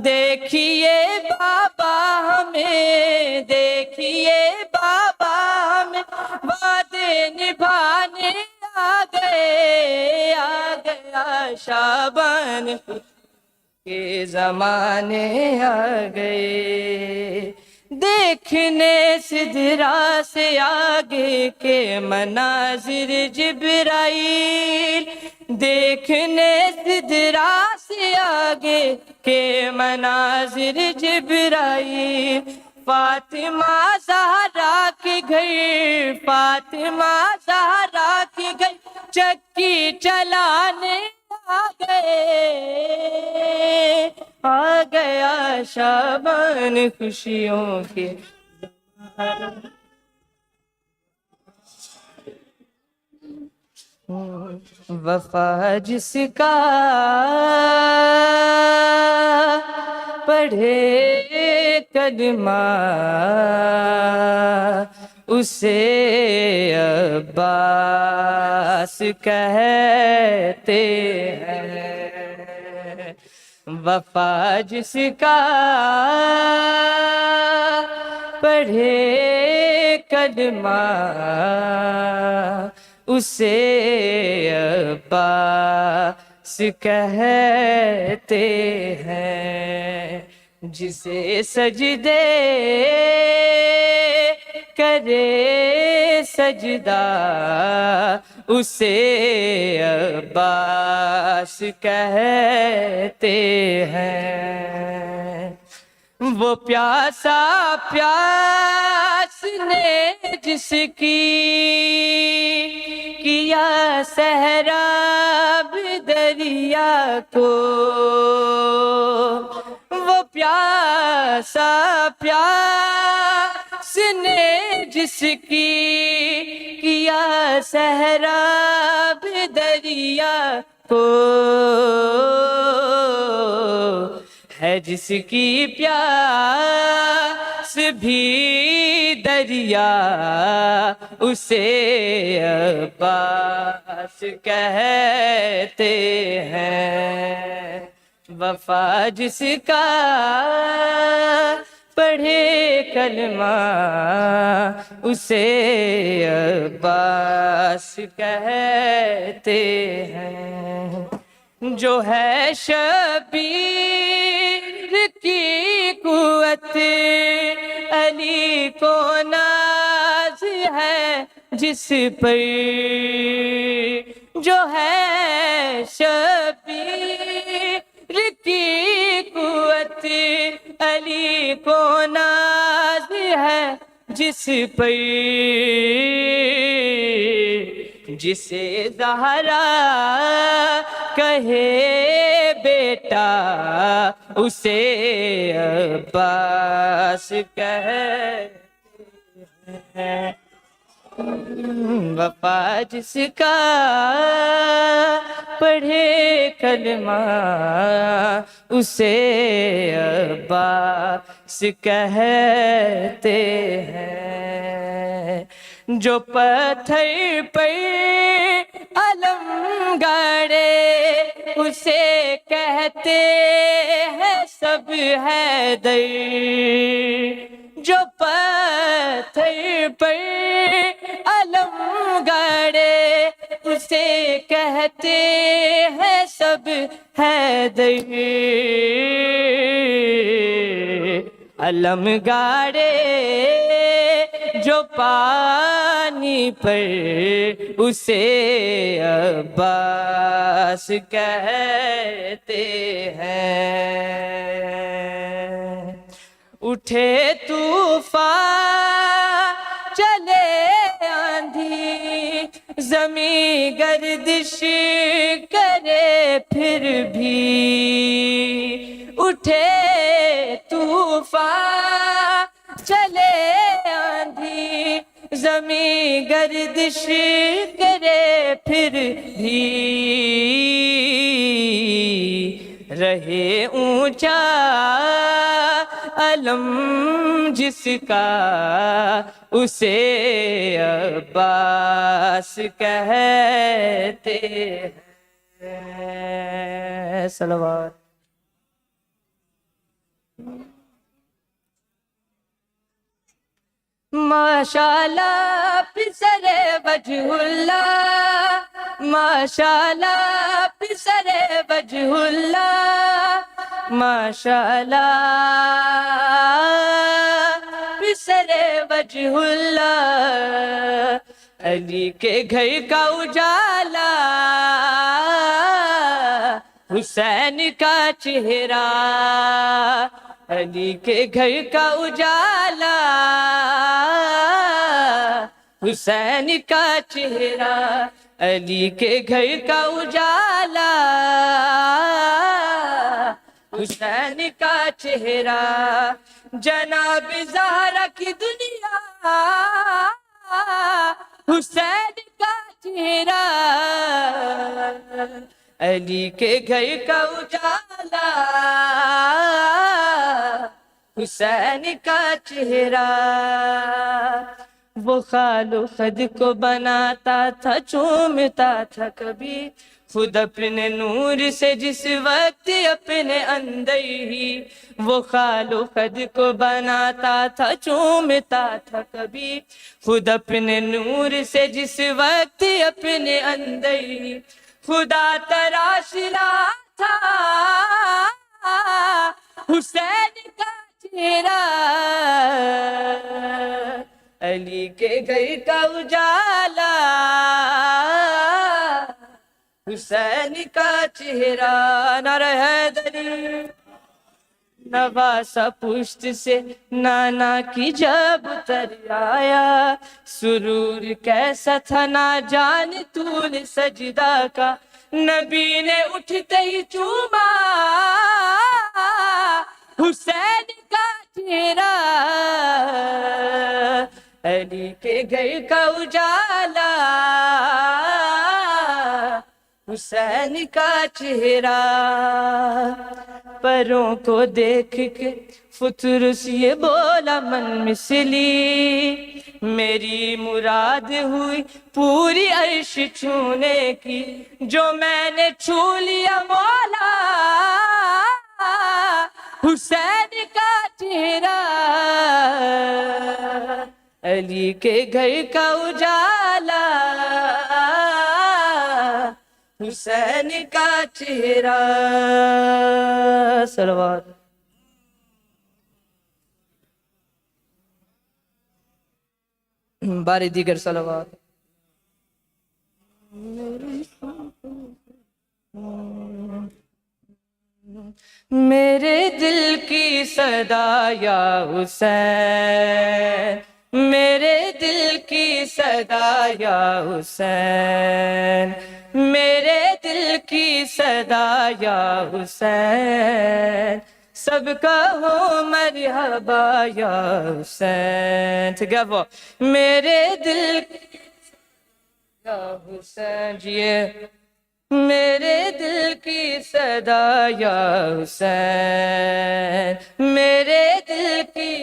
دیکھیے بابا ہمیں، دیکھیے بابا ہمیں وعدے نبھانے آ گئے، آ گیا شابان کے زمانے آ گئے، دیکھنے سدرا سے آگے کے مناظر جبرائیل، دیکھنے سدرا سے آگے کے مناظر جبرائیل، فاطمہ زہرا کے گھر، فاطمہ زہرا کے گھر چکی چلانے آ گئے، آ گیا شابان خوشیوں کے، وفا جس کا پڑھے کلمہ اسے عباس کہتے ہیں، وفا جس کا پڑھے کلمہ اسے عباس کہتے ہیں، جسے سجدے کرے سجدہ اسے عباس کہتے ہیں، وہ پیاسا پیاس نے جس کی کیا سہراب دریا کو، وہ پیاسا پیاس نے جس کی کیا سہراب دریا کو، ہے جس کی پیاس بھی دریا اسے عباس کہتے ہیں، وفا جس کا پڑھے کلمہ اسے عباس کہتے ہیں، جو ہے شبیر کی قوت علی کو ناز ہے جس پر، جو ہے شبیر کی قوت علی کو ناز ہے جس پر، جسے زہرا کہے بیٹا اسے عباس کہتے ہیں، وفا جس کا پڑھے کلمہ اسے عباس کہتے ہیں، جو پتھر پر علم گاڑے اسے کہتے ہیں سب حیدر، جو پتھر پر علم گاڑے اسے کہتے ہیں سب حیدر، علم گاڑے جو پانی پر اسے عباس کہتے ہیں۔ اٹھے طوفان چلے آندھی زمیں گردش کرے پھر بھی، اٹھے طوفان چلے آندھی زمیں گردش کرے پھر بھی، رہے اونچا علم جس کا اسے عباس کہتے ہیں۔ صلوات۔ ماشاءاللہ پسر وجہ اللہ، ماشاءاللہ پسر وجہ اللہ، ماشاءاللہ پسر وجہ اللہ، علی کے گھر کا اجالا، حسین کا چہرہ، علی کے گھر کا اجالا، حسین کا چہرہ، علی کے گھر کا اجالا، حسین کا چہرہ، جناب زہرا کی دنیا، حسین کا چہرہ، علی کے گھر کا اجالا، حسین کا چہرہ، وہ خال و خد کو بناتا تھا چومتا تھا کبھی، خود اپنے نور سے جس وقت اپنے اندر ہی، وہ خال و خد کو بناتا تھا چومتا تھا کبھی، خود اپنے نور سے جس وقت اپنے اندر ہی، خدا تراش رہا تھا حسین کا چہرہ، علی کے گھر کا اجالا، حسین کا چہرہ، نعرہ حیدری، نواسا پشت سے نانا کی جب اتر آیا، سرور کیسا تھا نہ جان طول سجدہ کا، نبی نے اٹھتے ہی چوما حسین کا چہرہ، علی کے گھر کا اجالا، حسین کا چہرہ، پروں کو دیکھ کے فطرس یہ بولا من مثلی، میری مراد ہوئی پوری عرش چھونے کی، جو میں نے چھو لیا مولا حسین کا چہرہ، علی کے گھر کا اجالا، حسین کا چہرہ، صلوات۔ باری دیگر صلوات۔ میرے دل کی صدا یا حسین، میرے دل کی صدا یا حسین، میرے دل کی صدا یا حسین، سب کہو مرحبا یا حسین، together، میرے دل کی یا حسین، جیے، میرے دل کی صدا یا حسین، میرے دل کی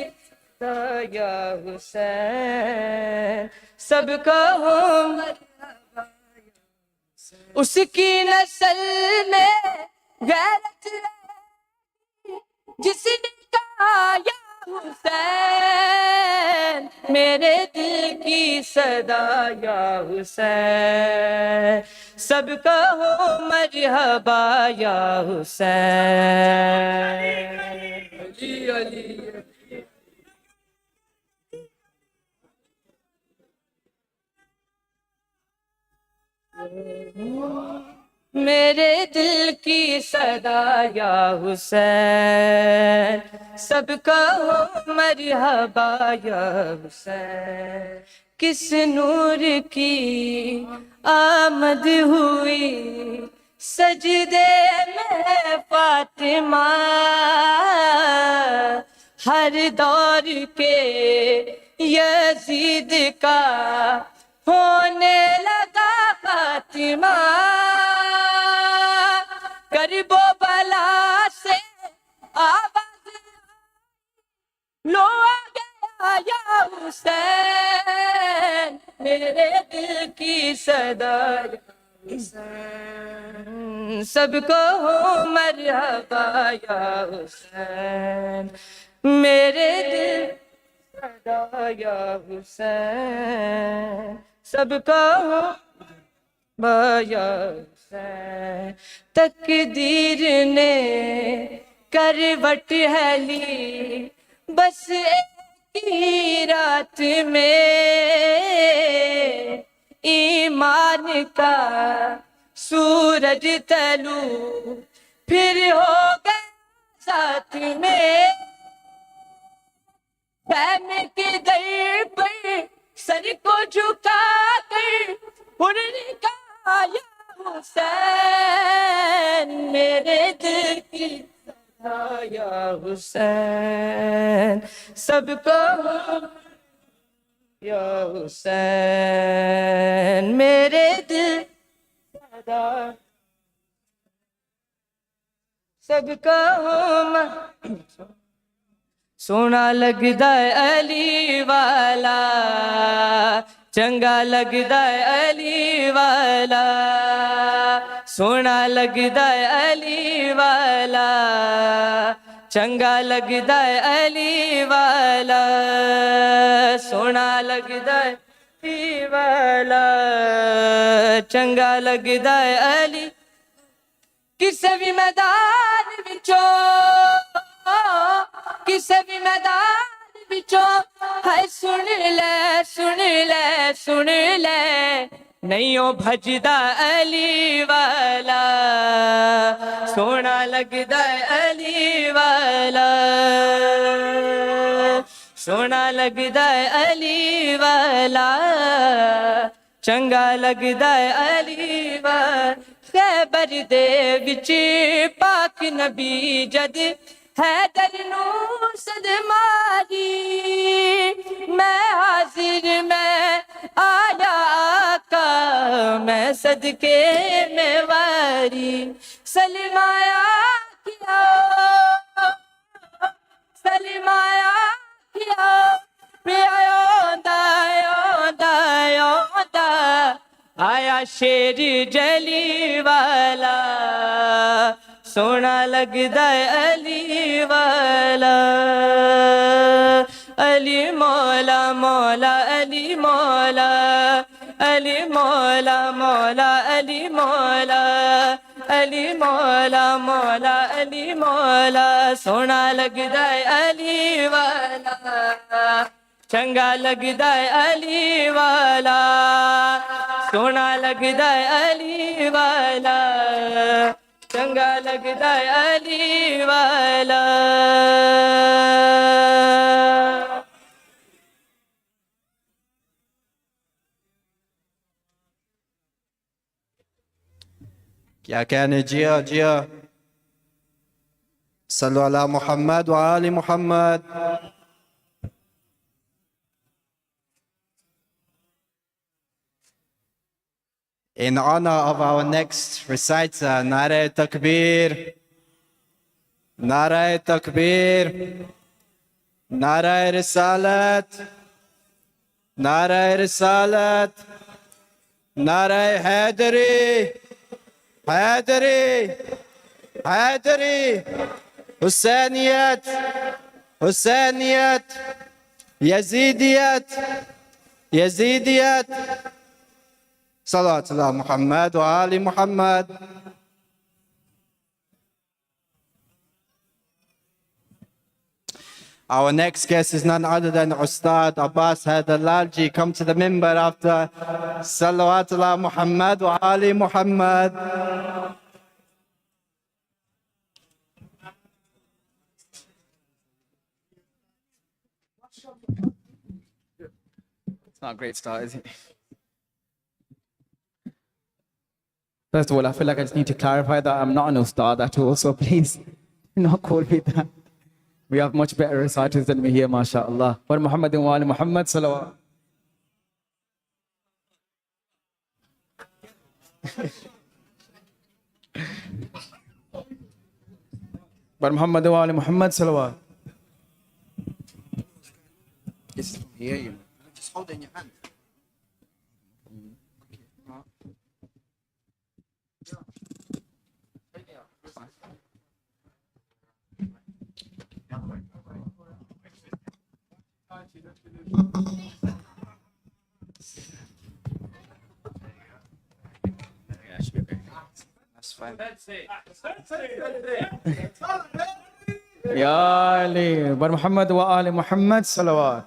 صدا یا حسین، سب کہو مرحبا یا حسین، اس کی نسل میں غیرت رہی جس نے کہا یا حسین، میرے دل کی صدا یا حسین، سب کہو مرحبا یا حسین، علی علی میرے دل کی صدا یا حسین سب کہو مرحبا یا حسین کس نور کی آمد ہوئی سجدے میں فاطمہ ہر دور کے یزید کا ہونے لگا فاطمہ کرب و بلا سے آواز لو آ گیا یا حسین میرے دل کی صدا حسین سب کو مرحبا یا حسین میرے دل صدا یا حسین سب کو یا حسین تقدیر نے کروٹ ہے لی بس ایک ہی رات میں ایمان کا سورج طلوع پھر ہو گئے ساتھ میں خیمے کے در پر سر کو جھکا کر انہوں نے کہا یا حسین میرے دل کی صدا یا حسین سب کو یا حسین میرے دل صدا سب کو سونا لگدا ہے علی والا چنگا لگدا ہے علی والا سونا لگدا ہے علی والا چنگا لگدا ہے علی والا سونا لگدا ہے علی والا چنگا لگدا ہے علی کسے بھی میدان وچوں کسے بھی میدان وچوں ہے سن لے سن لے سن لے نہیں او بھجدا علی والا سونا لگدا ہے علی والا سونا لگدا ہے علی والا چنگا لگدا ہے علی والا خیبر دے وچ پاک نبی جد حیدر نو صد ماری میں حاضر میں آیا آقا میں صدقے میں واری سلمایا کیا سلمایا کیا آیا شیر جلی والا سونا لگدا ہے علی والا علی مولا مولا علی مولا علی مولا مولا علی مولا علی مولا مولا علی مولا سونا لگدا ہے علی والا چنگا لگدا ہے علی والا سونا لگدا ہے علی والا چنگا لگدا ہے علی والا کیا کہنے جیا جیا صلو علی محمد وآل محمد In honor of our next reciter, Nare Takbir, Nare Takbir, Nare Risalat, Nare Risalat, Nare Haidari, Haidari, Haidari, Hussainiyat, Hussainiyat, Yazidiyat, Yazidiyat, صلوات الله محمد وآل محمد. Our next guest is none other than Ustad Abbas Hadalalji. Come to the minbar after Salawatullah Muhammad wa Ali Muhammad. It's not a great start, is it? First of all, I feel like I just need to clarify that I'm not an ustad at all, so please do not call me that. We have much better reciters than me here, mashallah. Wa Muhammadin wa ali Muhammad salawat. Wa Muhammadin wa ali Muhammad salawat. Yes, here you. Just hold it in your hand. That's fine. Ya Ali, wa Muhammad wa ali Muhammad salawat.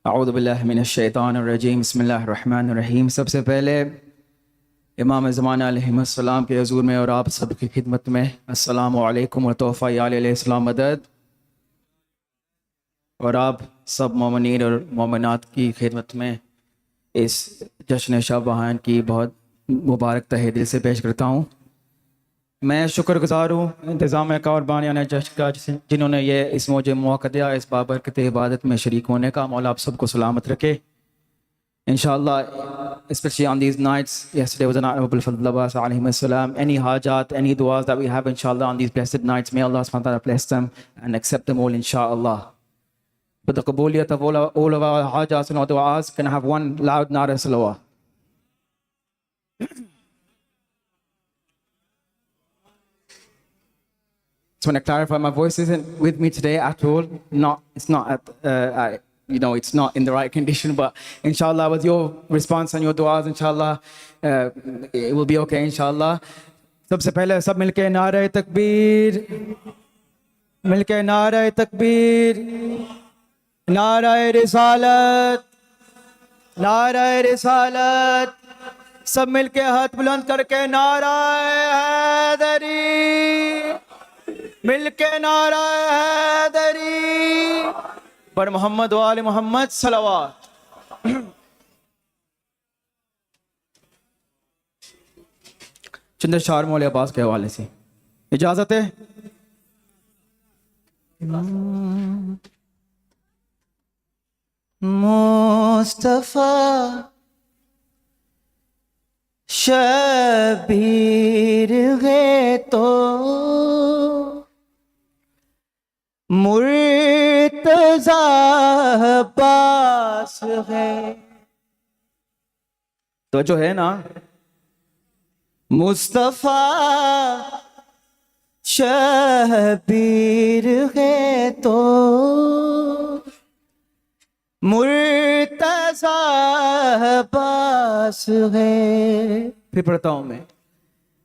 اعوذ باللہ من الشیطان الرجیم بسم اللہ الرحمن الرحیم. سب سے پہلے امام زمانہ علیہ السلام کے حضور میں اور آپ سب کی خدمت میں السلام علیکم و توفہ علیہ السلام مدد. اور آپ سب مومنین اور مومنات کی خدمت میں اس جشن شعبان کی بہت مبارک تہہ دل سے پیش کرتا ہوں. میں شکر گزار ہوں انتظامیہ کا اور بانیان جشن کا جنہوں نے یہ اس مجھے موقع دیا اس بابرکت عبادت میں شریک ہونے کا. مولا آپ سب کو سلامت رکھے inshallah, especially on these nights. Yesterday was an honorable Fadl Abbas alayhi salam. Any hajat, any duas that we have inshallah on these blessed nights, may Allah subhanahu wa ta'ala bless them and accept them all inshallah. For the qabuliyat of all of our hajats and our duas, can I have one loud nara salawat? Just want to clarify, my voice isn't with me today at all. It's not in the right condition, but inshallah with your response and your du'as, inshallah, it will be okay, inshallah. سب سے پہلے سب مل کے نعرہ تکبیر، مل کے نعرہ تکبیر، نعرہ رسالت، نعرہ رسالت. سب مل کے ہاتھ بلند کر کے نعرہ حیدری، مل کے نعرہ حیدری پر محمد و آل محمد صلوات. چند اشعار مولا عباس کے حوالے سے اجازت ہے؟ مصطفیٰ شبیر ہے تو مرتضی عباس ہے. تو جو ہے نا مصطفیٰ شبیر ہے تو مرتضی عباس ہے. پھر پڑھتا ہوں میں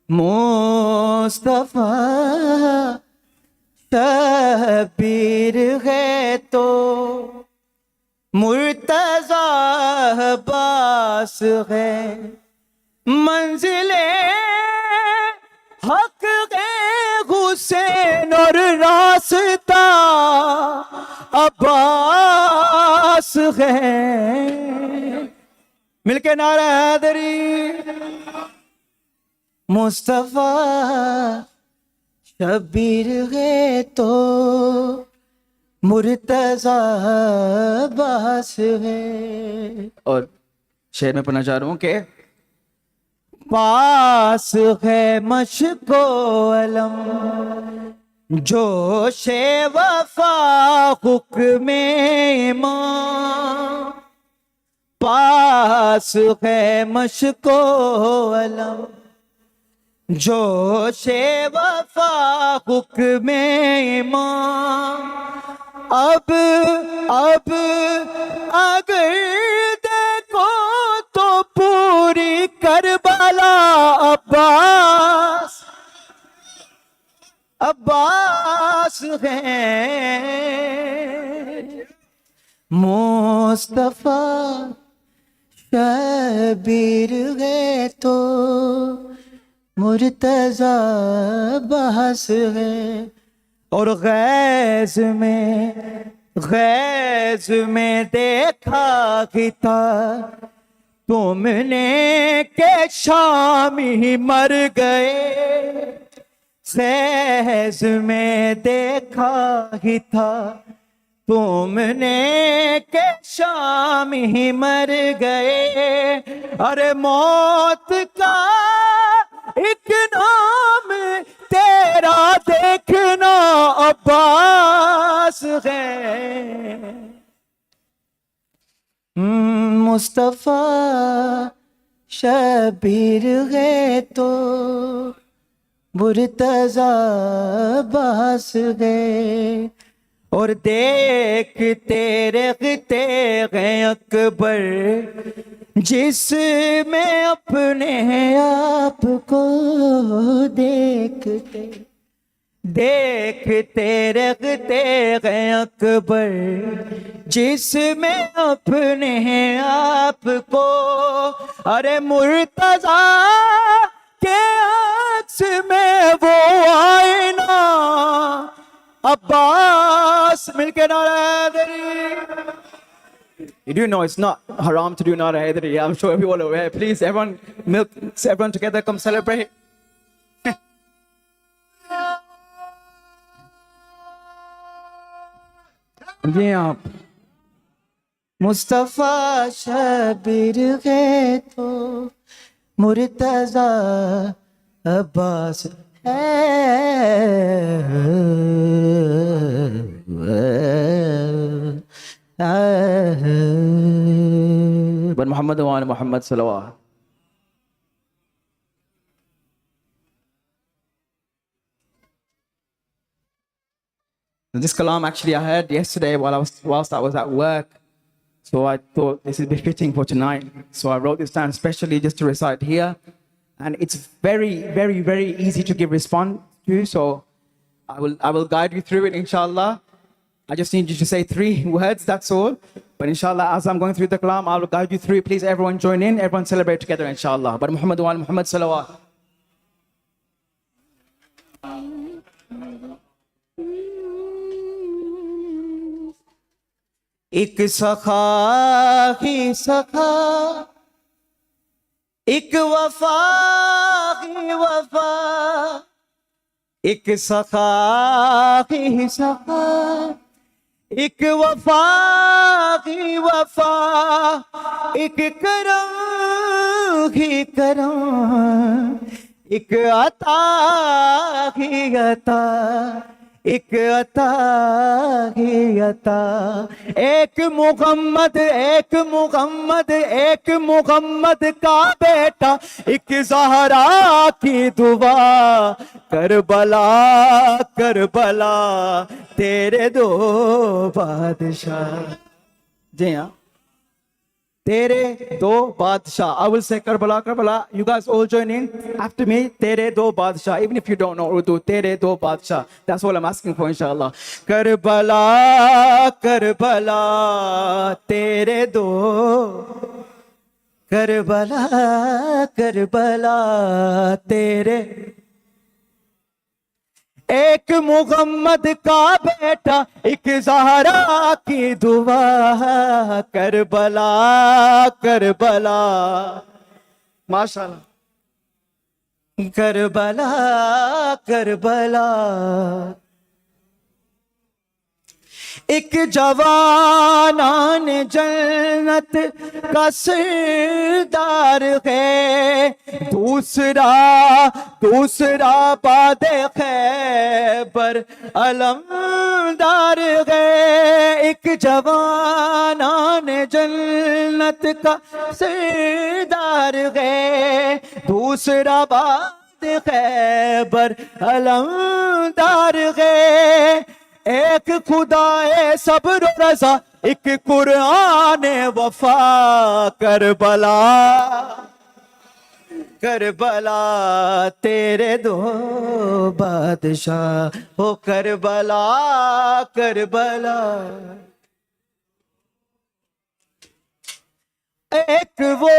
مصطفیٰ شبیر ہے تو مرتضی عباس ہے. منزل حق ہے حسین اور راستہ عباس ہے. مل کے نعرہ حیدری. مصطفیٰ شبیر ہے تو مرتضی عباس ہے. اور شعر میں پڑھنا چاہ رہا ہوں کہ پاس ہے مشک و علم جوش وفا حکم امام. پاس ہے مشک و علم جوش وفا حکم امام. اب اگر دیکھو تو پوری کربلا عباس. ہے مصطفیٰ شبیر ہے تو مرتضی بحث ہے اور غیظ میں دیکھا ہی تھا تم نے کہ شام ہی مر گئے غیظ میں دیکھا ہی تھا تم نے کہ شام ہی مر گئے ارے موت کا ایک نام تیرا دیکھنا عباس ہے مصطفیٰ شبیر ہے تو مرتضی بحث ہے اور دیکھتے رہتے ہیں اکبر جس میں اپنے آپ کو دیکھتے رہتے ہیں اکبر جس میں اپنے آپ کو ارے مرتضی کے عکس میں وہ آئینہ عباس مل کے نعرہ حیدری. You do know it's not haram to do nara Haidari. I'm sure we all aware. Please, everyone together, come celebrate. جی آپ مصطفیٰ شبیر ہے تو مرتضی عباس بن محمد وآل محمد صلوات. This kalam actually I heard yesterday whilst I was at work. So I thought this is befitting for tonight. So I wrote this down especially just to recite here. And it's very, very, very easy to give response to. So I will guide you through it, inshallah. I just need you to say 3 words, that's all. But inshallah, as I'm going through the kalam, I will guide you through it. Please, everyone join in. Everyone celebrate together, inshallah. But Muhammad wa Muhammad salawat. ایک سخا ہی سخا ایک وفا ہی وفا ایک سخا ہی سخا ایک وفا ہی وفا ایک کرم ہی کرم ایک عطا ہی عطا ایک عطا ہی عطا ایک محمد کا بیٹا ایک زہرا کی دعا کربلا کربلا تیرے 2 بادشاہ. جی ہاں تیرے 2 بادشاہ. I will say Karbala, Karbala. You guys all join in after me. تیرے 2 بادشاہ. Even if you don't know Urdu, تیرے 2 بادشاہ. That's all I'm asking for, inshallah. Karbala, Karbala, تیرے 2. Karbala, Karbala, تیرے. ایک محمد کا بیٹا ایک زہرا کی دعا کربلا کربلا ماشاءاللہ کربلا کربلا. ایک جوانان جنت کا سردار ہے دوسرا باد خیبر علمدار ہے. ایک جوانان جنت کا سردار ہے دوسرا باد خیبر علمدار ہے. ایک خدا صبر و رضا ایک قرآن وفا کربلا کربلا تیرے دو بادشاہ ہو کربلا کربلا ایک وہ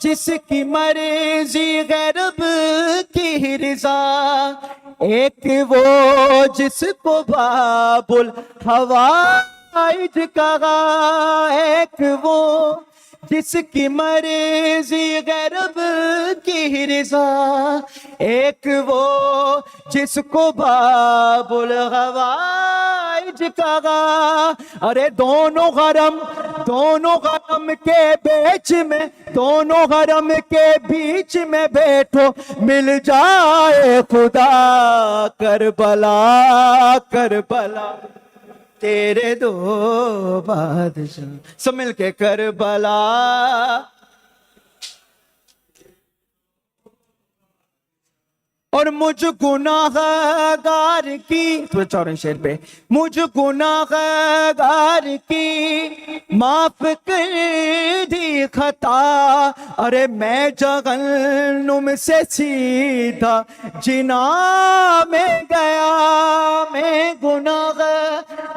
جس کی مرضی غیرب کی رضا ایک وہ جس کو باب الحوائج کہا ایک وہ جس کی مرضی غیرب کی رضا ایک وہ جس کو باب الحوائج کہا ارے دونوں غرم کے بیچ میں دونوں غرم کے بیچ میں بیٹھو مل جائے خدا کربلا کربلا تیرے دو بادشاہ سب مل کے کربلا اور مجھ گناہ گار کی تو چوریں شیر پہ مجھ گناہ گار کی معاف کر دی خطا ارے میں جہنم سے سیدھا جنا میں گیا میں گناہ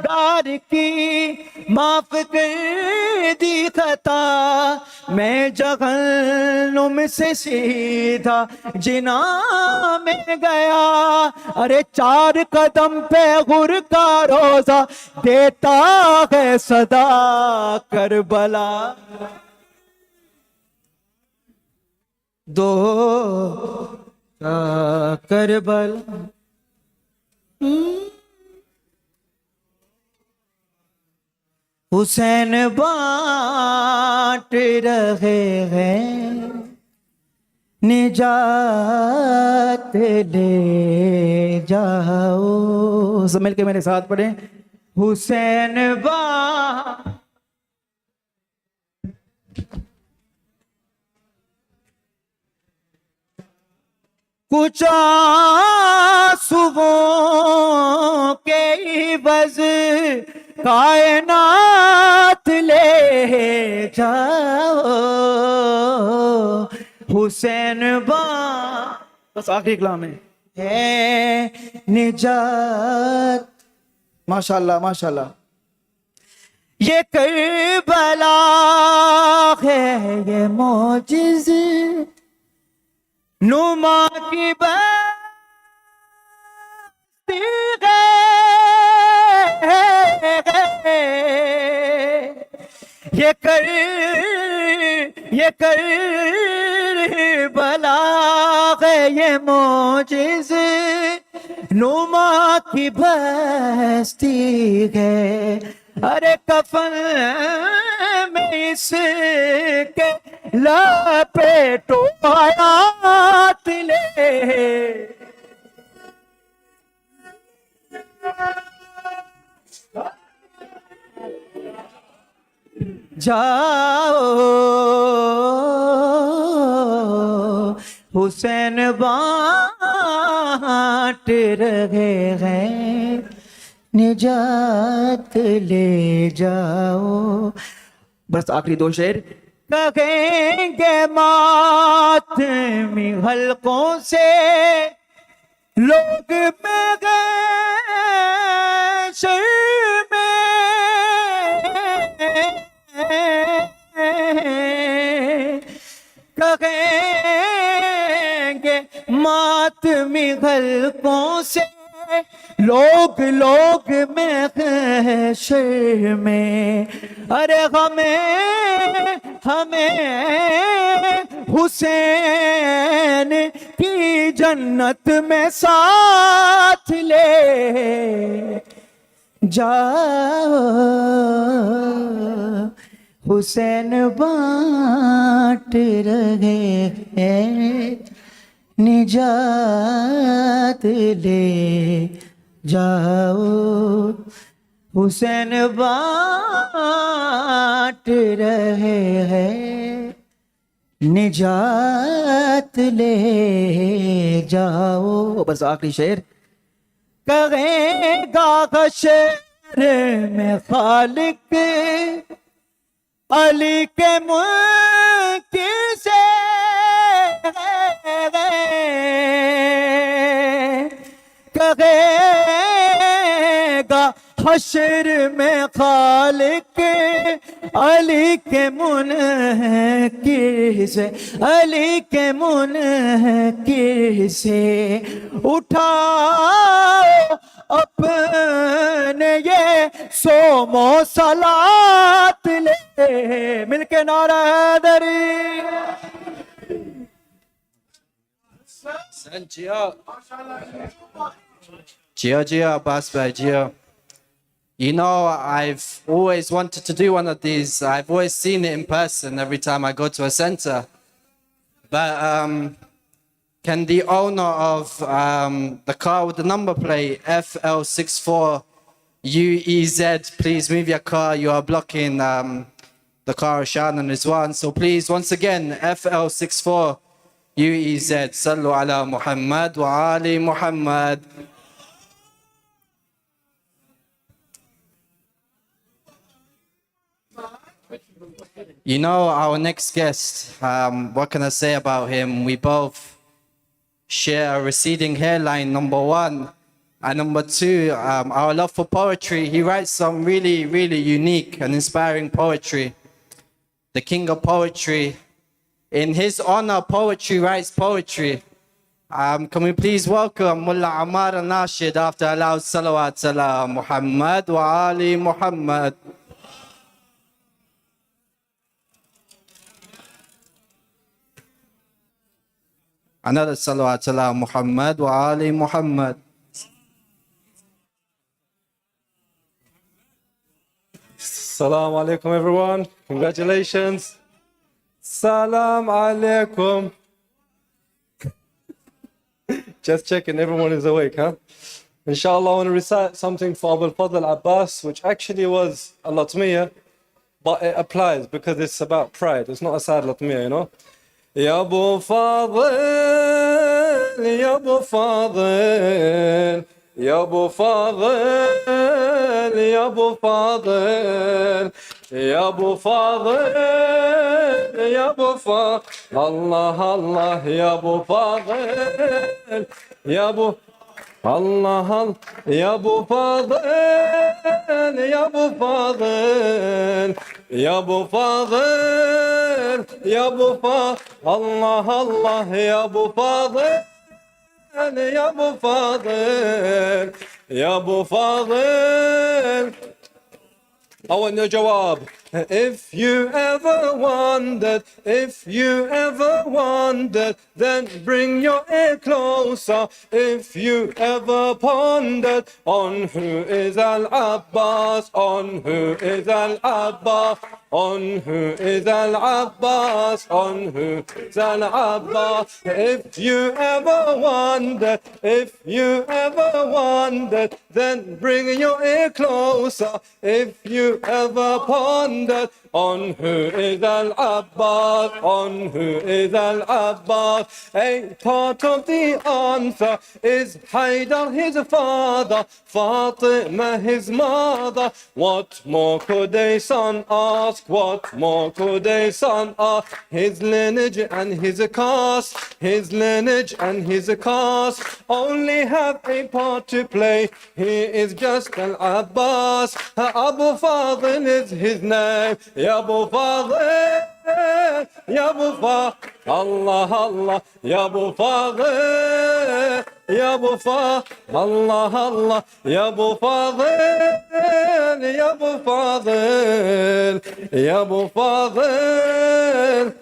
گار کی معاف کر دی خطا میں جہنم سے سیدھا جنا میں گیا ارے 4 قدم پہ غر کا روزہ دیتا ہے صدا کربلا دو کربلا حسین بانٹ رہے ہیں نجات لے جاؤ سب مل کے میرے ساتھ پڑھیں حسین کچھ آنسوؤں کے عوض کائنات لے جاؤ حسین بس آخری کلام ہے نجات ماشاءاللہ ماشاءاللہ یہ کربلا ہے یہ معجز نما کی بستی ہے یہ کربلا ہے یہ معجز نما کی بستی ہے ارے کفن میں اس کے لپیٹو آیات لے جاؤ حسین بانٹ رہے ہیں نجات لے جاؤ بس آخری 2 شعر کہیں گے ماتمی حلقوں سے لوگ محشر میں کہیں گے ماتمی حلقوں سے لوگ محشر میں ارے ہمیں حسین کی جنت میں ساتھ لے جاؤ حسین بانٹ رہے ہیں نجات لے جاؤ حسین بانٹ رہے ہیں نجات لے جاؤ بس آخری شعر کہیں گا حشر میں خالق علی کے ملک سے हशर में खालिक अली के मुनकिर से, अली के मुनकिर से उठाओ अपने ये सोमो सलात ले, मिलके नारा Hydari. Gio, Abbas Bhai, Gio. You know, I've always wanted to do one of these. I've always seen it in person every time I go to a center. But can the owner of the car with the number plate FL64UEZ please move your car? You are blocking the car of Shan and Rizwan. So please, once again, FL64UEZ. Sallu ala Muhammad wa ali Muhammad. You know, our next guest, what can I say about him? We both share a receding hairline, number one. And number two, our love for poetry. He writes some really, really unique and inspiring poetry. The king of poetry. In his honor, poetry writes poetry. Can we please welcome Mullah Ammar al-Nashid after a loud salawat ala Muhammad wa ali Muhammad. Another salawat ala Muhammad wa ali Muhammad. Assalamu alaikum everyone. Congratulations. Salam alaikum. Just checking everyone is awake, huh? Inshallah, I want to recite something for Abu al-Fadl Abbas, which actually was a latmiya, but it applies because it's about pride. It's not a sad latmiya, you know? Ya Abu Fadl, Ya Abu Fadl, Ya Abu Fadl, Ya Abu Fadl, Ya Abu Fadl, Ya Abu Fadl, Allah, Allah, Ya Abu Fadl, Ya Abu Allah, Allah, Ya Abu Fadl, Ya Abu Fadl, Ya Abu Fadl, Ya Abu Fadl, Allah, Allah, Ya Abu Fadl, Ya Abu Fadl, Ya Abu Fadl. I want your jawab. If you ever wondered, if you ever wondered, then bring your ear closer. If you ever pondered on who is Al-Abbas, on who is Al-Abbas, on who is Al-Abbas, on who is Al-Abbas. If you ever wondered, if you ever wondered, then bring your ear closer. If you ever pondered on who is Al-Abbas, on who is Al-Abbas. A part of the answer is Haydar, his father, Fatima, his mother. What more could a son ask? What more could a son ask? His lineage and his caste, his lineage and his caste only have a part to play. He is just Al-Abbas. Abu Fadl is his name. Ya Abu Fadl, Ya Abu Fadl, Allah, Allah, Ya Abu Fadl, Ya Abu Fadl, Allah, Allah, Ya Abu Fadl, Ya Abu Fadl, Ya Abu Fadl.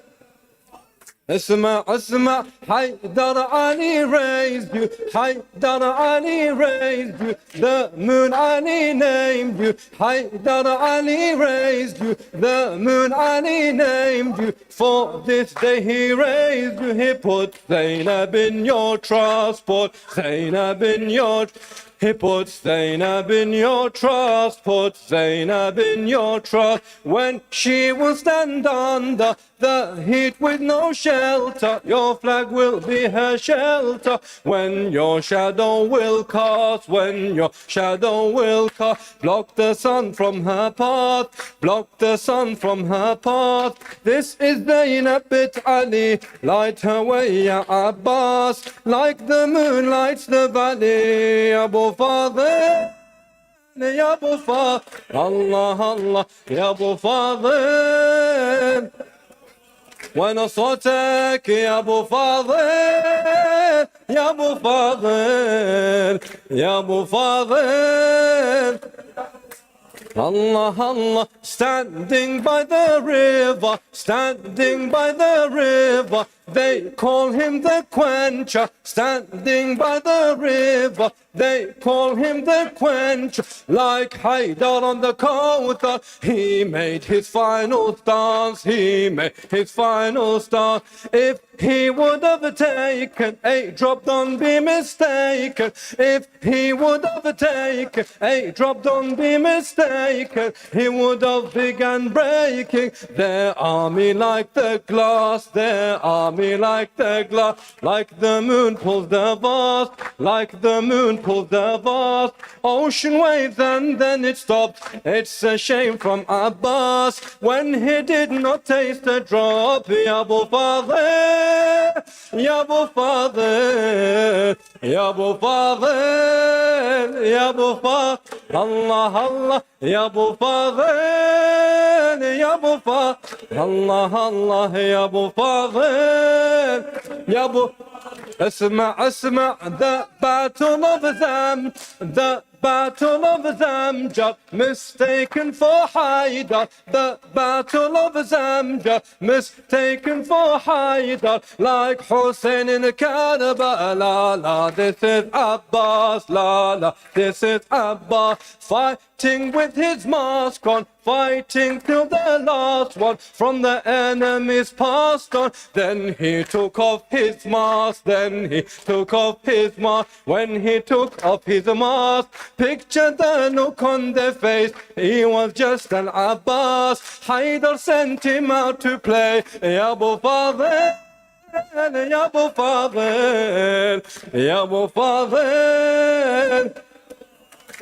اسمع اسمع Haydar Ali raised you, Haydar Ali raised you, the moon Ali named you, Haydar Ali raised you, the moon Ali named you, for this day he raised you, he put Zainab in your trust, put Zainab in your He put Zainab in your trust, put Zainab in your trust. When she will stand under the heat with no shelter, your flag will be her shelter. When your shadow will cast, when your shadow will cast, block the sun from her path, block the sun from her path. This is Zainab bint Ali, light her way, Ya Abbas, like the moon lights the valley. Abu Fadl, يا ابو فاضل الله الله يا ابو فاضل وين صوتك يا ابو فاضل يا ابو فاضل يا ابو فاضل Allah, Allah, standing by the river, standing by the river, they call him the quencher, standing by the river, they call him the quencher, like Haidar on the Kauthar, he made his final stance, he made his final stance, if he would have taken a drop, don't be mistaken, if he would have taken a drop, don't be mistaken, he would have begun breaking their army like the glass, their army like the glass, like the moon pulls the vast, like the moon pulls the vast ocean waves and then it stopped. It's a shame from Abbas when he did not taste a drop. Ya Abu Fadl, Ya Abu Fadl, Ya Abu Fadl, Ya Abu Fadl, Allah Allah, Ya Abu Fadl, Ya Abu Fadl, Allah Allah, Ya Abu Fadl, Ya Abu. اسمع اسمع the battle of them, the battle of Zamja, mistaken for Haidar, the battle of Zamja, mistaken for Haidar, like Hussein in Karbala, la, this is Abbas, la, la, this is Abbas, fighting with his mask on, fighting till the last one from the enemies passed on. Then he took off his mask, then he took off his mask. When he took off his mask, picture the look on their face. He was just an Abbas. Haidar sent him out to play. Ya Abu Fadl, Ya Abu Fadl, Ya Abu Fadl,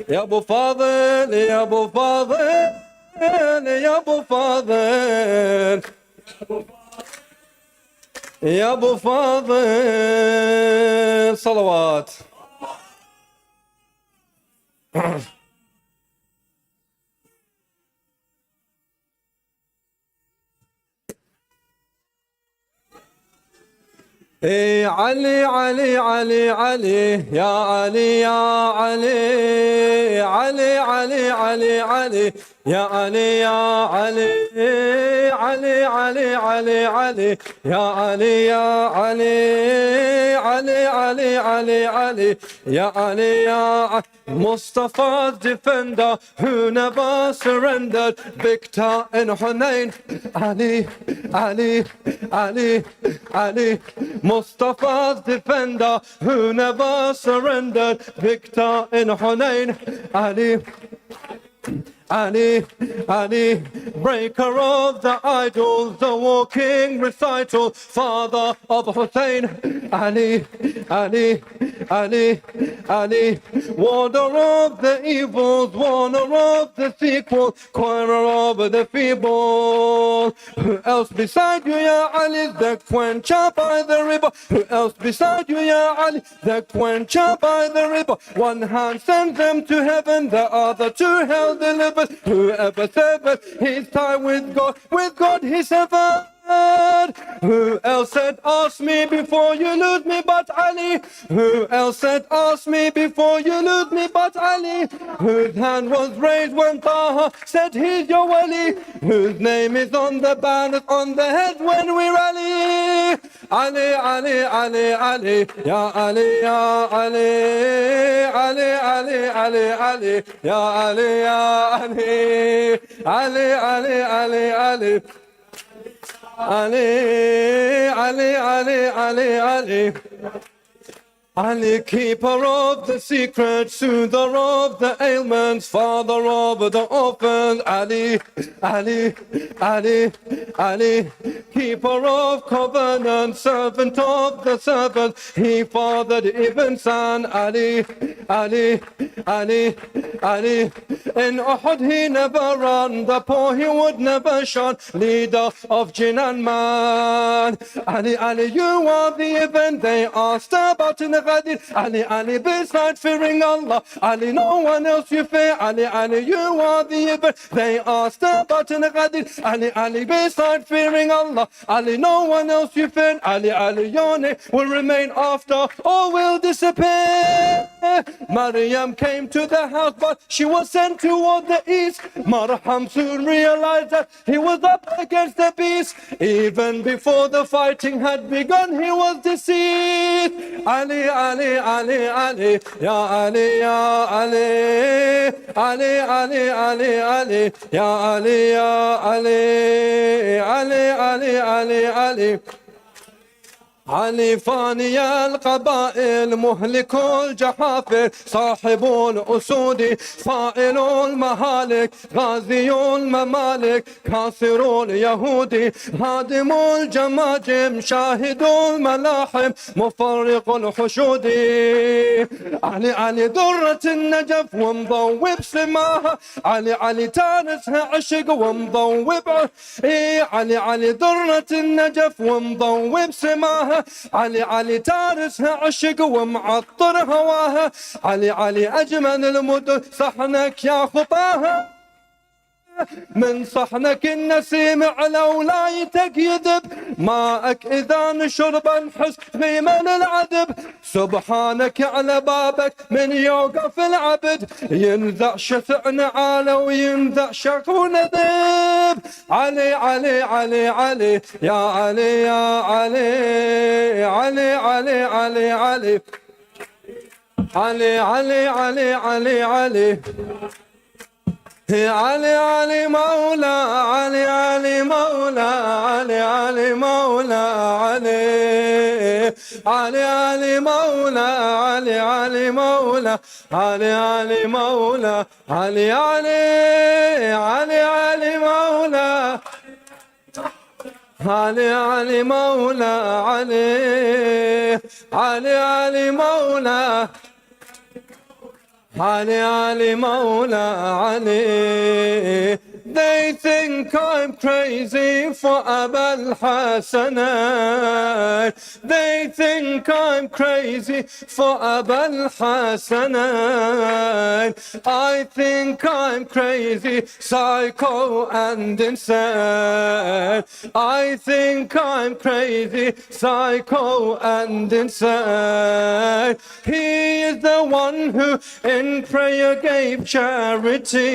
Ya Abu Fadl, Ya Abu Fadl, Ya Abu Fadl, Ya Abu Fadl, salawat. إيه علي علي علي علي يا علي يا علي علي علي علي علي يا علي يا علي علي علي علي علي يا علي يا علي علي علي علي علي يا علي يا علي Mustafa's defender who never surrendered, victor in Hunain. Ali, Ali, Ali, Ali. Mustafa's defender who never surrendered, victor in Hunain. Ali, Ali, Ali, breaker of the idols, the walking recital, father of Hussein. Ali, Ali, Ali, Ali, warder of the evils, warner of the sequel, choirer of the feeble. Who else beside you, Ya Ali, the quencher by the river? Who else beside you, Ya Ali, the quencher by the river? One hand sends them to heaven, the other to hell delivers. Whoever severed his tie with God he severed. Who else said, ask me before you lose me but Ali? Who else said, ask me before you lose me but Ali? Whose hand was raised when Taha said he's your wali? Whose name is on the banners on the head when we rally? Ali, Ali, Ali, Ali, Ya Ali, Ya Ali, Ali, Ali, Ali, Ali, Ya Ali, Ya Ali, Ali, Ali, Ali, Ali. Ali, Ali, Ali, Ali, Ali. Ali, keeper of the secrets, soother of the ailments, father of the orphans. Ali, Ali, Ali, Ali, keeper of covenant, servant of the servants. He fathered Ibn San. Ali, Ali, Ali, Ali. In Uhud he never ran, the poor he would never shun, leader of jinn and man. Ali, Ali, you are the event they asked about in the Ghadir. Ali, Ali, beside fearing Allah, Ali, no one else you fear. Ali, Ali, you are the event they asked about in the Ghadir. Ali, Ali, beside fearing Allah, Ali, no one else you fear. Ali, Ali, your name will remain after all will disappear. Maryam came to the house, but she was sent toward the east. Marham soon realized that he was up against the beast. Even before the fighting had begun, he was deceived. Ali, Ali, Ali, Ali, Ya Ali, Ya Ali, Ali, Ali, Ali, Ali, Ya Ali, Ya Ali, Ali, Ali, Ali, Ali. علي فاني القبائل مهلك الجحافل صاحب الأسود فاعل المهالك غازي الممالك كاسر اليهود هادم الجماجم شاهد الملاحم مفرق الحشود علي علي درة النجف ومضوب سماها علي علي تانسها عشق ومضوب علي علي درة النجف ومضوب سماها علي علي تارسها عشق ومعطر هواها علي علي أجمل المدن صحنك يا خطاها من صحنك النسيم على ولايتك يذب ماءك إذا نشرب نحس بمن العذب سبحانك على بابك من يوقف العبد ينزع شفع نعاله وينزع شق وندب علي علي علي علي يا علي يا علي علي علي علي علي علي علي علي علي علي علي علي مولا علي علي مولا علي علي مولا علي علي علي مولا علي علي مولا علي علي مولا علي علي علي علي مولا علي علي مولا علي علي علي مولا علي علي مولا علي. They think I'm crazy for Abul Hasanat. They think I'm crazy for Abul Hasanat. I think I'm crazy, psycho and insane. I think I'm crazy, psycho and insane. He is the one who in prayer gave charity.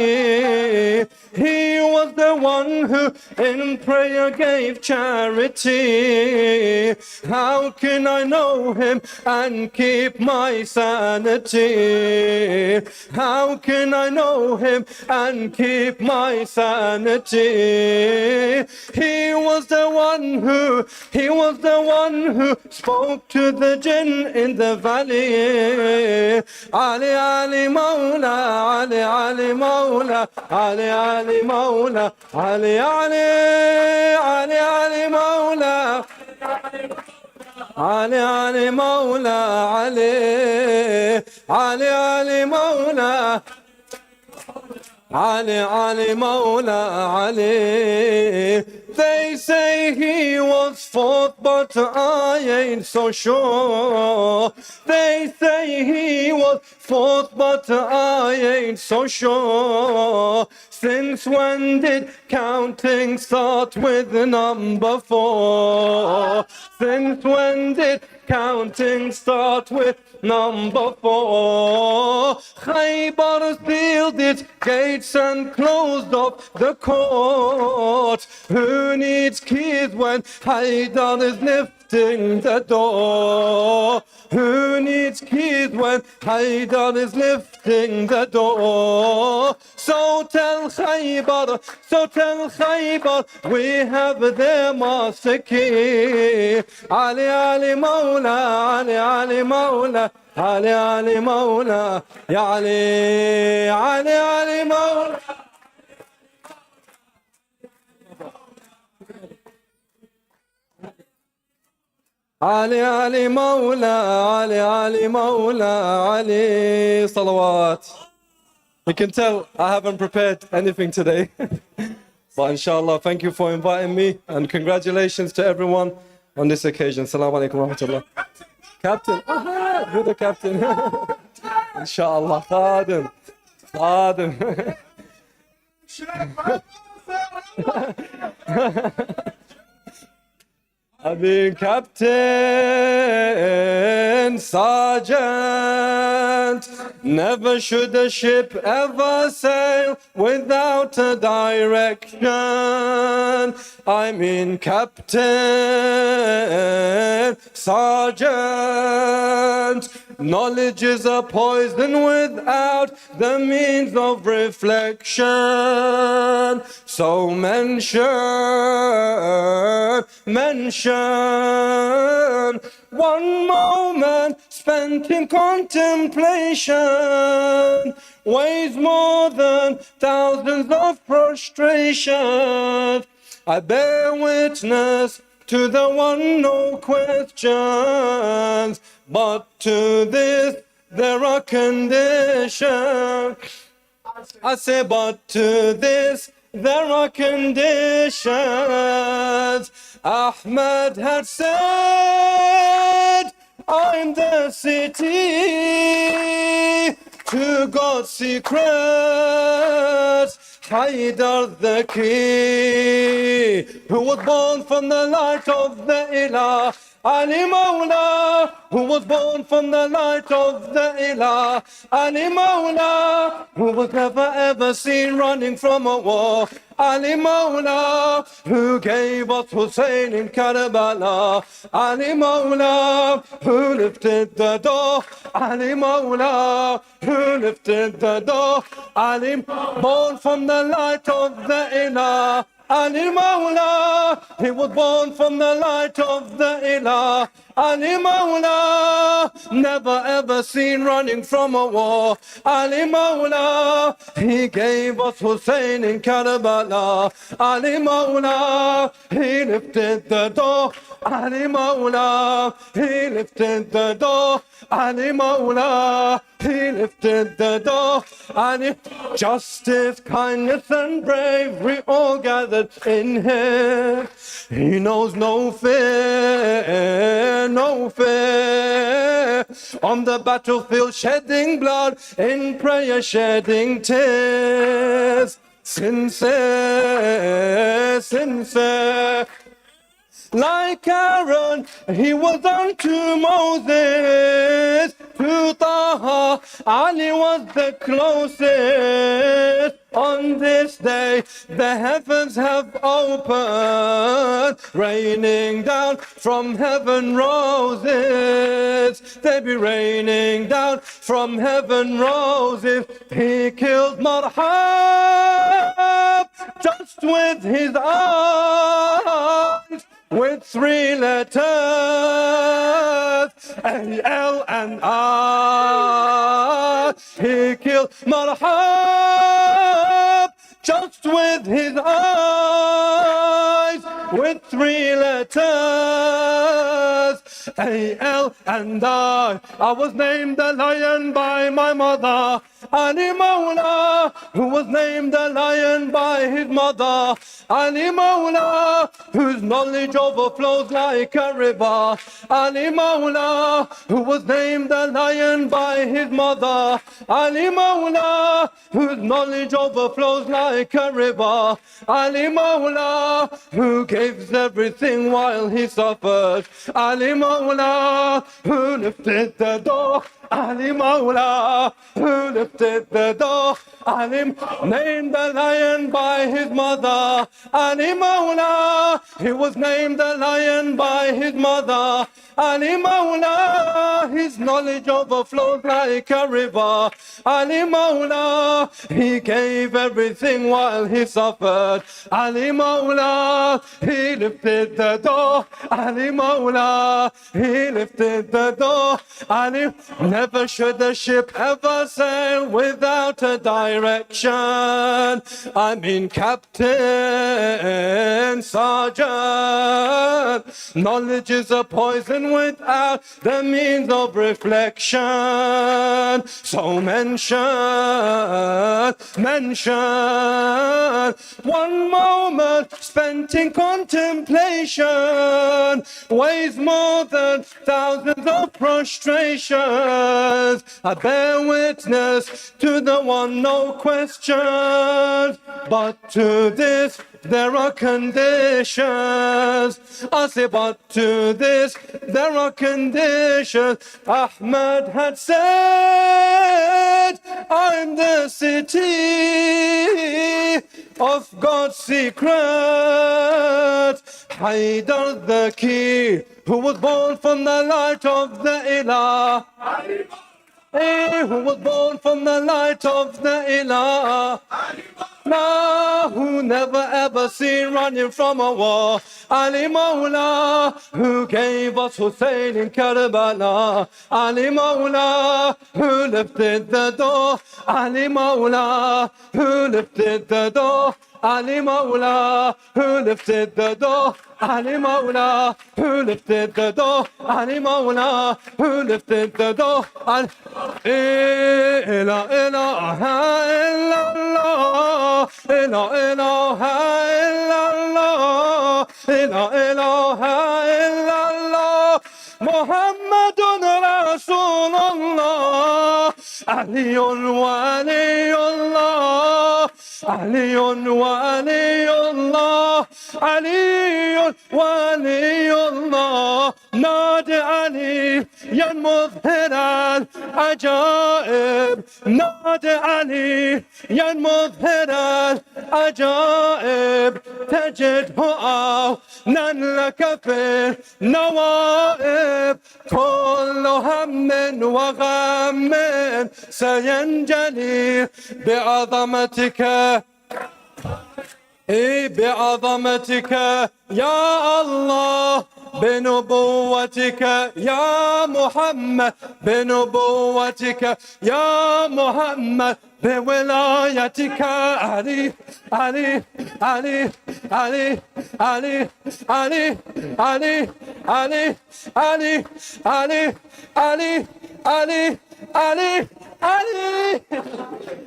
He was the one who in prayer gave charity. How can I know him and keep my sanity? How can I know him and keep my sanity? He was the one who spoke to the jinn in the valley. Ali Ali Mawla, Ali Ali Mawla, Ali Ali Mawla, Ali Ali Ali Ali Mawla, Ali Ali Mawla, Ali Ali Ali Mawla, Ali Ali Mawla, Ali. They say he was fourth, but I ain't so sure. They say he was fourth, but I ain't so sure. Since when did counting start with the number 4? Since when did counting start with number 4? Khaybar sealed its gates and closed off the court. Who needs keys when Haydar is lifting the door? Who needs keys when Haydar is lifting the door? So tell Khaybar, we have their master key. Ali Ali Mawla, Ali Ali Mawla, Ali Ali Mawla, Ya Ali, Ali Ali Mawla. Ali, Ali, Mawla, Ali, Ali, Mawla, Ali. Salawat. You can tell I haven't prepared anything today. But inshallah, thank you for inviting me and congratulations to everyone on this occasion. Assalamu alaikum wa rahmatullah. Captain. Aha, you're the captain. Inshallah. Khadim. Khadim. I've been captain, sergeant. Never should a ship ever sail without a direction. I mean captain, sergeant. Knowledge is a poison without the means of reflection. So mention one moment spent in contemplation weighs more than thousands of prostrations. I bear witness to the one, no questions, but to this there are conditions. I say, but to this there are conditions. Ahmed had said, I'm the city to God's secrets. Haydar the key, who was born from the light of the Ilah. Ali Mawla, who was born from the light of the Ilah. Ali Mawla, who was never ever seen running from a war. Ali Mawla, who gave us Hussein in Karbala. Ali Mawla, who lifted the door. Ali Mawla, who lifted the door. Ali, born from the light of the Ilah. Ali Mawla, he was born from the light of the Ilah. Ali Mawla, never ever seen running from a war. Ali Mawla, he gave us Hussein in Karbala. Ali Mawla, he lifted the door. Ali Mawla, he lifted the door. Ali Mawla, he lifted the door. Ali, justice, kindness and bravery all gathered in him. He knows no fear, no fear. On the battlefield shedding blood, in prayer shedding tears. Sincere, sincere. Like Aaron, he was unto Moses. To Taha, Ali was the closest. On this day, the heavens have opened, raining down from heaven roses. They be raining down from heaven roses. He killed Marhab just with his eyes. With 3 letters, A-L and I. He killed Marhab just with his eyes. With 3 letters, A-L and I. I was named a lion by my mother. Ali Mawla, who was named a lion by his mother. Ali Mawla, whose knowledge overflows like a river. Ali Mawla, who was named a lion by his mother. Ali Mawla, whose knowledge overflows like a river. Ali Mawla, who gives everything while he suffers. Ali Mawla, who lifted the door. Ali Mawla, who lifted the door. Ali, named the lion by his mother. Ali Mawla, he was named the lion by his mother. Ali Mawla, his knowledge overflows like a river. Ali Mawla, he gave everything while he suffered. Ali Mawla, he lifted the door. Ali Mawla, he lifted the door. Ali, never should a ship ever sail without a direction. I mean captain, sergeant. Knowledge is a poison born without the means of reflection. So mention one moment spent in contemplation weighs more than thousands of prostrations. I bear witness to the one, no questions, but to this there are conditions. I say, but to this there are conditions. Ahmad had said, I'm the city of God's secret. Haydar the key, who was born from the light of the Ilah. Who was born from the light of the Ilah. Nah, who never ever seen running from a war. Ali Mawla, who gave us Hussein in Karbala. Ali Mawla, who lifted the door. Ali Mawla, who lifted the door. Ali Mawla, who lifted the door. Ali Mawla, who lifted the door. Ali Mawla, who lifted the door. La ilaha illallah, la ilaha illallah, la ilaha illallah. Muhammadun Rasulullah, Aliyun Waliyullah, Aliyun Waliyullah, Aliyun Waliyullah. نادي علي يا مظهر العجائب، نادي علي يا مظهر العجائب، تجده عونا لك في النوائب. كل هم وغم سينجلي بعظمتك، بعظمتك يا الله، بنبوتك يا محمد، بنبوتك يا محمد، بولايتك. علي علي علي علي علي علي علي علي علي علي علي علي علي علي.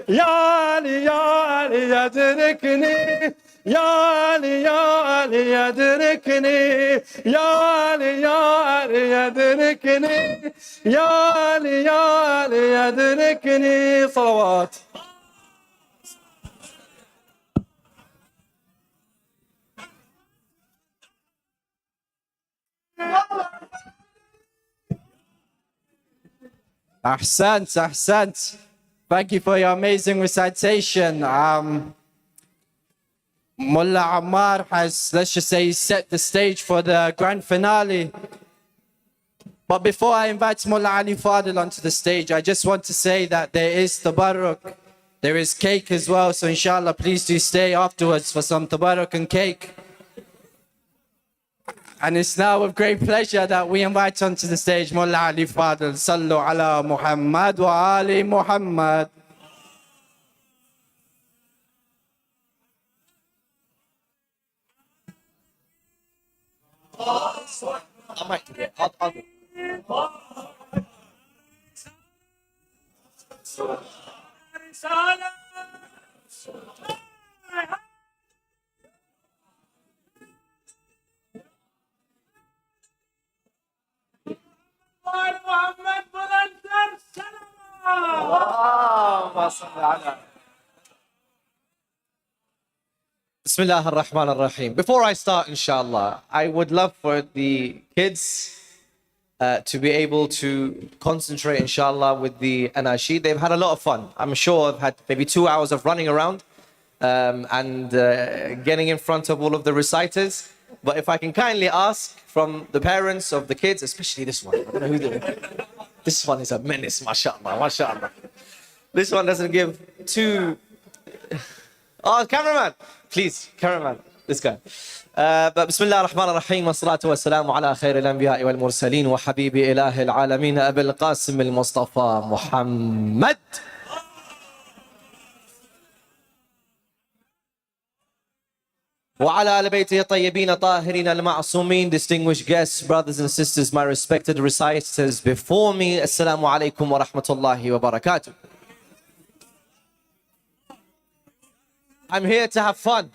يا علي يا علي أدركني، يا علي يا علي أدركني، يا علي يا علي أدركني، يا علي يا علي أدركني. صلوات. Ahsant, ahsant. Thank you for your amazing recitation. Mullah Ammar has, let's just say, set the stage for the grand finale. But before I invite Mullah Ali Fadil onto the stage, I just want to say that there is tabarruk. There is cake as well. So inshallah, please do stay afterwards for some tabarruk and cake. And it's now with great pleasure that we invite onto the stage Mullah Ali Fadil. Sallu ala Muhammad wa Ali Muhammad. Bismillah ar-Rahman ar-Rahim. Before I start, inshallah, I would love for the kids to be able to concentrate, inshallah, with the anashid. They've had a lot of fun. I'm sure I've had maybe 2 hours of running around and getting in front of all of the reciters. But if I can kindly ask from the parents of the kids, especially this one. I don't know who this one is a menace, mashallah, mashallah. This one doesn't give two... Oh, cameraman! Please, cameraman, this guy. But Bismillah ar-Rahman ar-Rahim, wa salatu wa salamu ala khair al-anbiya wal mursaleen wa habibi ilah al-alamin Abil Qasim al-Mustafa Muhammad. وعلى آل بيته الطيبين الطاهرين المعصومين. Distinguished guests, brothers and sisters, my respected reciters before me, Assalamu alaikum wa rahmatullahi wa barakatuh. I'm here to have fun.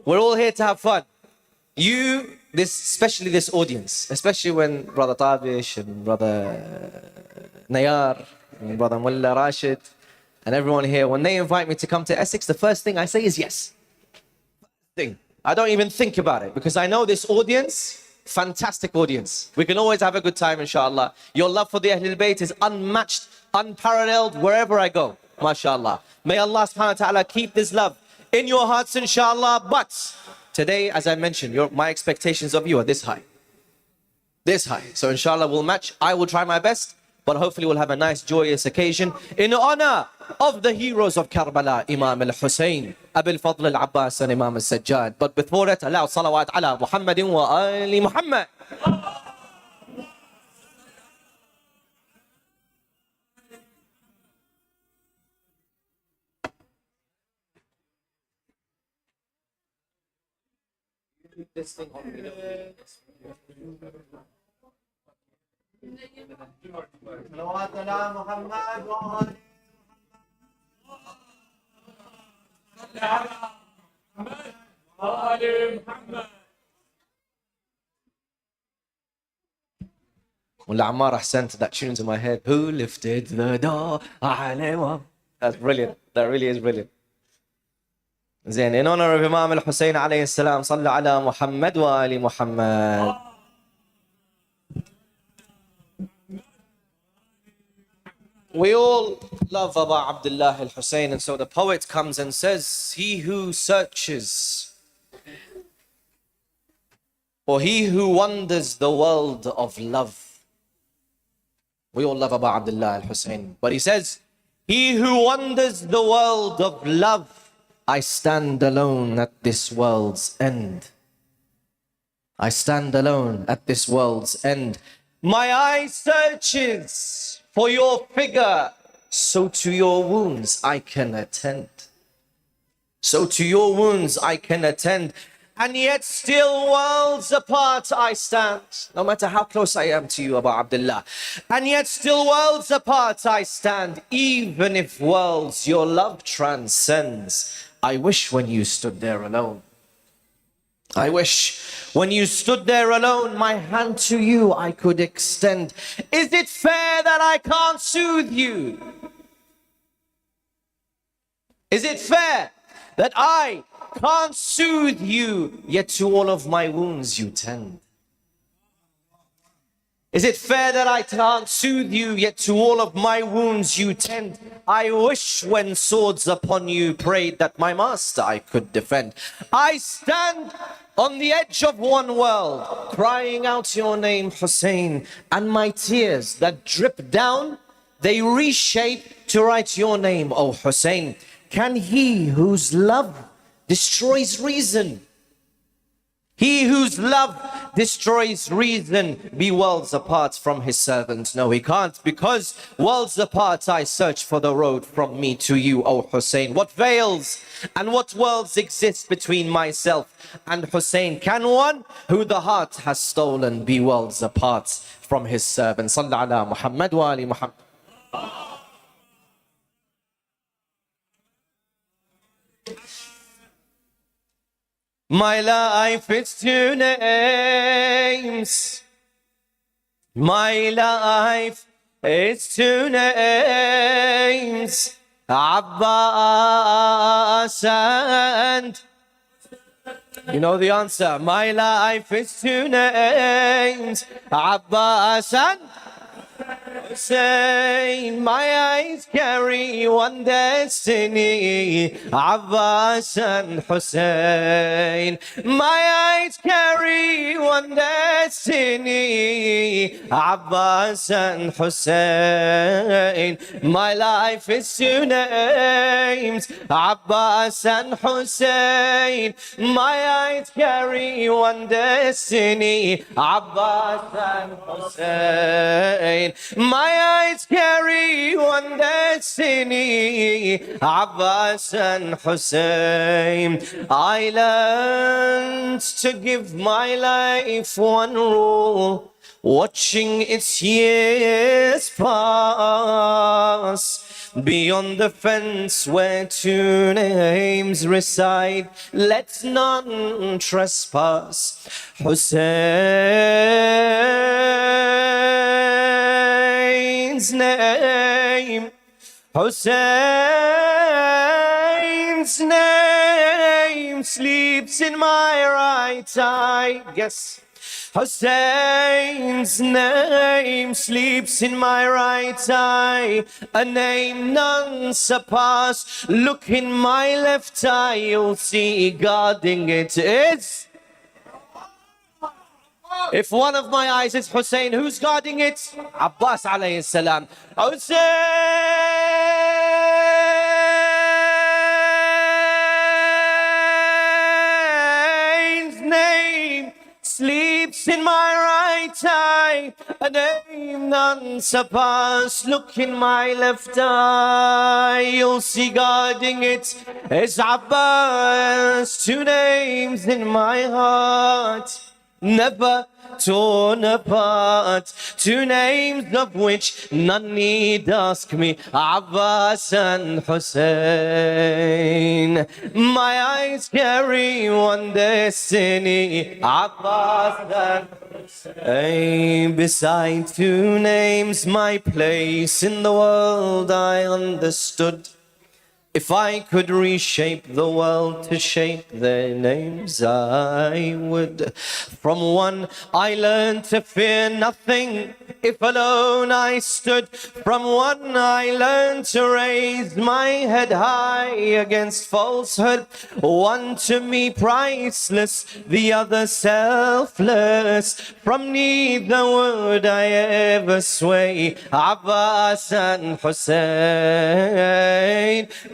We're all here to have fun. You, especially this audience, especially when Brother Tabish and Brother Nayar and Brother Mullah Rashid and everyone here, when they invite me to come to Essex, the first thing I say is yes. I don't even think about it because I know this audience, fantastic audience. We can always have a good time, inshallah. Your love for the Ahlul Bayt is unmatched, unparalleled wherever I go, mashallah. May Allah subhanahu wa ta'ala keep this love in your hearts, inshallah. But today, as I mentioned, my expectations of you are this high. This high. So inshallah we'll match. I will try my best, but hopefully we'll have a nice, joyous occasion in honor of the heroes of Karbala, Imam al-Hussein, Abil Fadl al-Abbas and Imam al-Sajjad. But before that, allow salawat ala Muhammadin wa ali Muhammad. This thing on me. صلوات على محمد وآل محمد. Mullah Ammar Ahsant, that tune's in my head. Who lifted the door? That's brilliant. That really is brilliant. Zain, in honor of Imam al-Hussein alayhi salam, صلى على محمد وآل محمد. We all love Abu Abdullah al-Hussein, and so the poet comes and says, he who searches, or he who wanders the world of love. We all love Abu Abdullah al-Hussein, but he says, he who wanders the world of love, I stand alone at this world's end. I stand alone at this world's end. My eye searches for your figure, so to your wounds I can attend. So to your wounds I can attend. And yet still worlds apart I stand. No matter how close I am to you, Abu Abdullah. And yet still worlds apart I stand. Even if worlds your love transcends. I wish when you stood there alone. I wish when you stood there alone, my hand to you I could extend. Is it fair that I can't soothe you? Is it fair that I can't soothe you, yet to all of my wounds you tend? Is it fair that I can't soothe you, yet to all of my wounds you tend? I wish when swords upon you prayed that my master I could defend. I stand on the edge of one world, crying out your name, Hussein, and my tears that drip down, they reshape to write your name, O Hussein. Can he whose love destroys reason, he whose love destroys reason, be worlds apart from his servant? No, he can't, because worlds apart I search for the road from me to you, O Hussein. What veils and what worlds exist between myself and Hussein? Can one who the heart has stolen be worlds apart from his servant? Sallallahu ala Muhammad wa ali Muhammad. My life is two names. My life is two names. Abbas and you know the answer. My life is two names. Abbas and Hussein. My eyes carry one destiny. Abbas and Hussein. My eyes carry one destiny. Abbas and Hussein. My life is two names. Abbas and Hussein. My eyes carry one destiny. Abbas and Hussein. My eyes carry one destiny, Abbas and Hussein. I learned to give my life one rule, watching its years pass. Beyond the fence where two names reside, let none trespass. Hussein's name, Hussein's name sleeps in my right eye. Yes. Hussein's name sleeps in my right eye, a name none surpass. Look in my left eye, you'll see guarding it is. If one of my eyes is Hussein, who's guarding it? Abbas alayhi salam. Hussein's name sleeps in my right eye, a name none surpass. Look in my left eye, you'll see guarding it is Abbas. Two names in my heart, never torn apart. Two names of which none need ask me, Abbas and Hussein. My eyes carry one destiny, Abbas and Hussein. Beside two names, my place in the world I understood. If I could reshape the world to shape their names, I would. From one I learned to fear nothing, if alone I stood. From one I learned to raise my head high against falsehood. One to me priceless, the other selfless. From neither would I ever sway, Abbas and Hussein.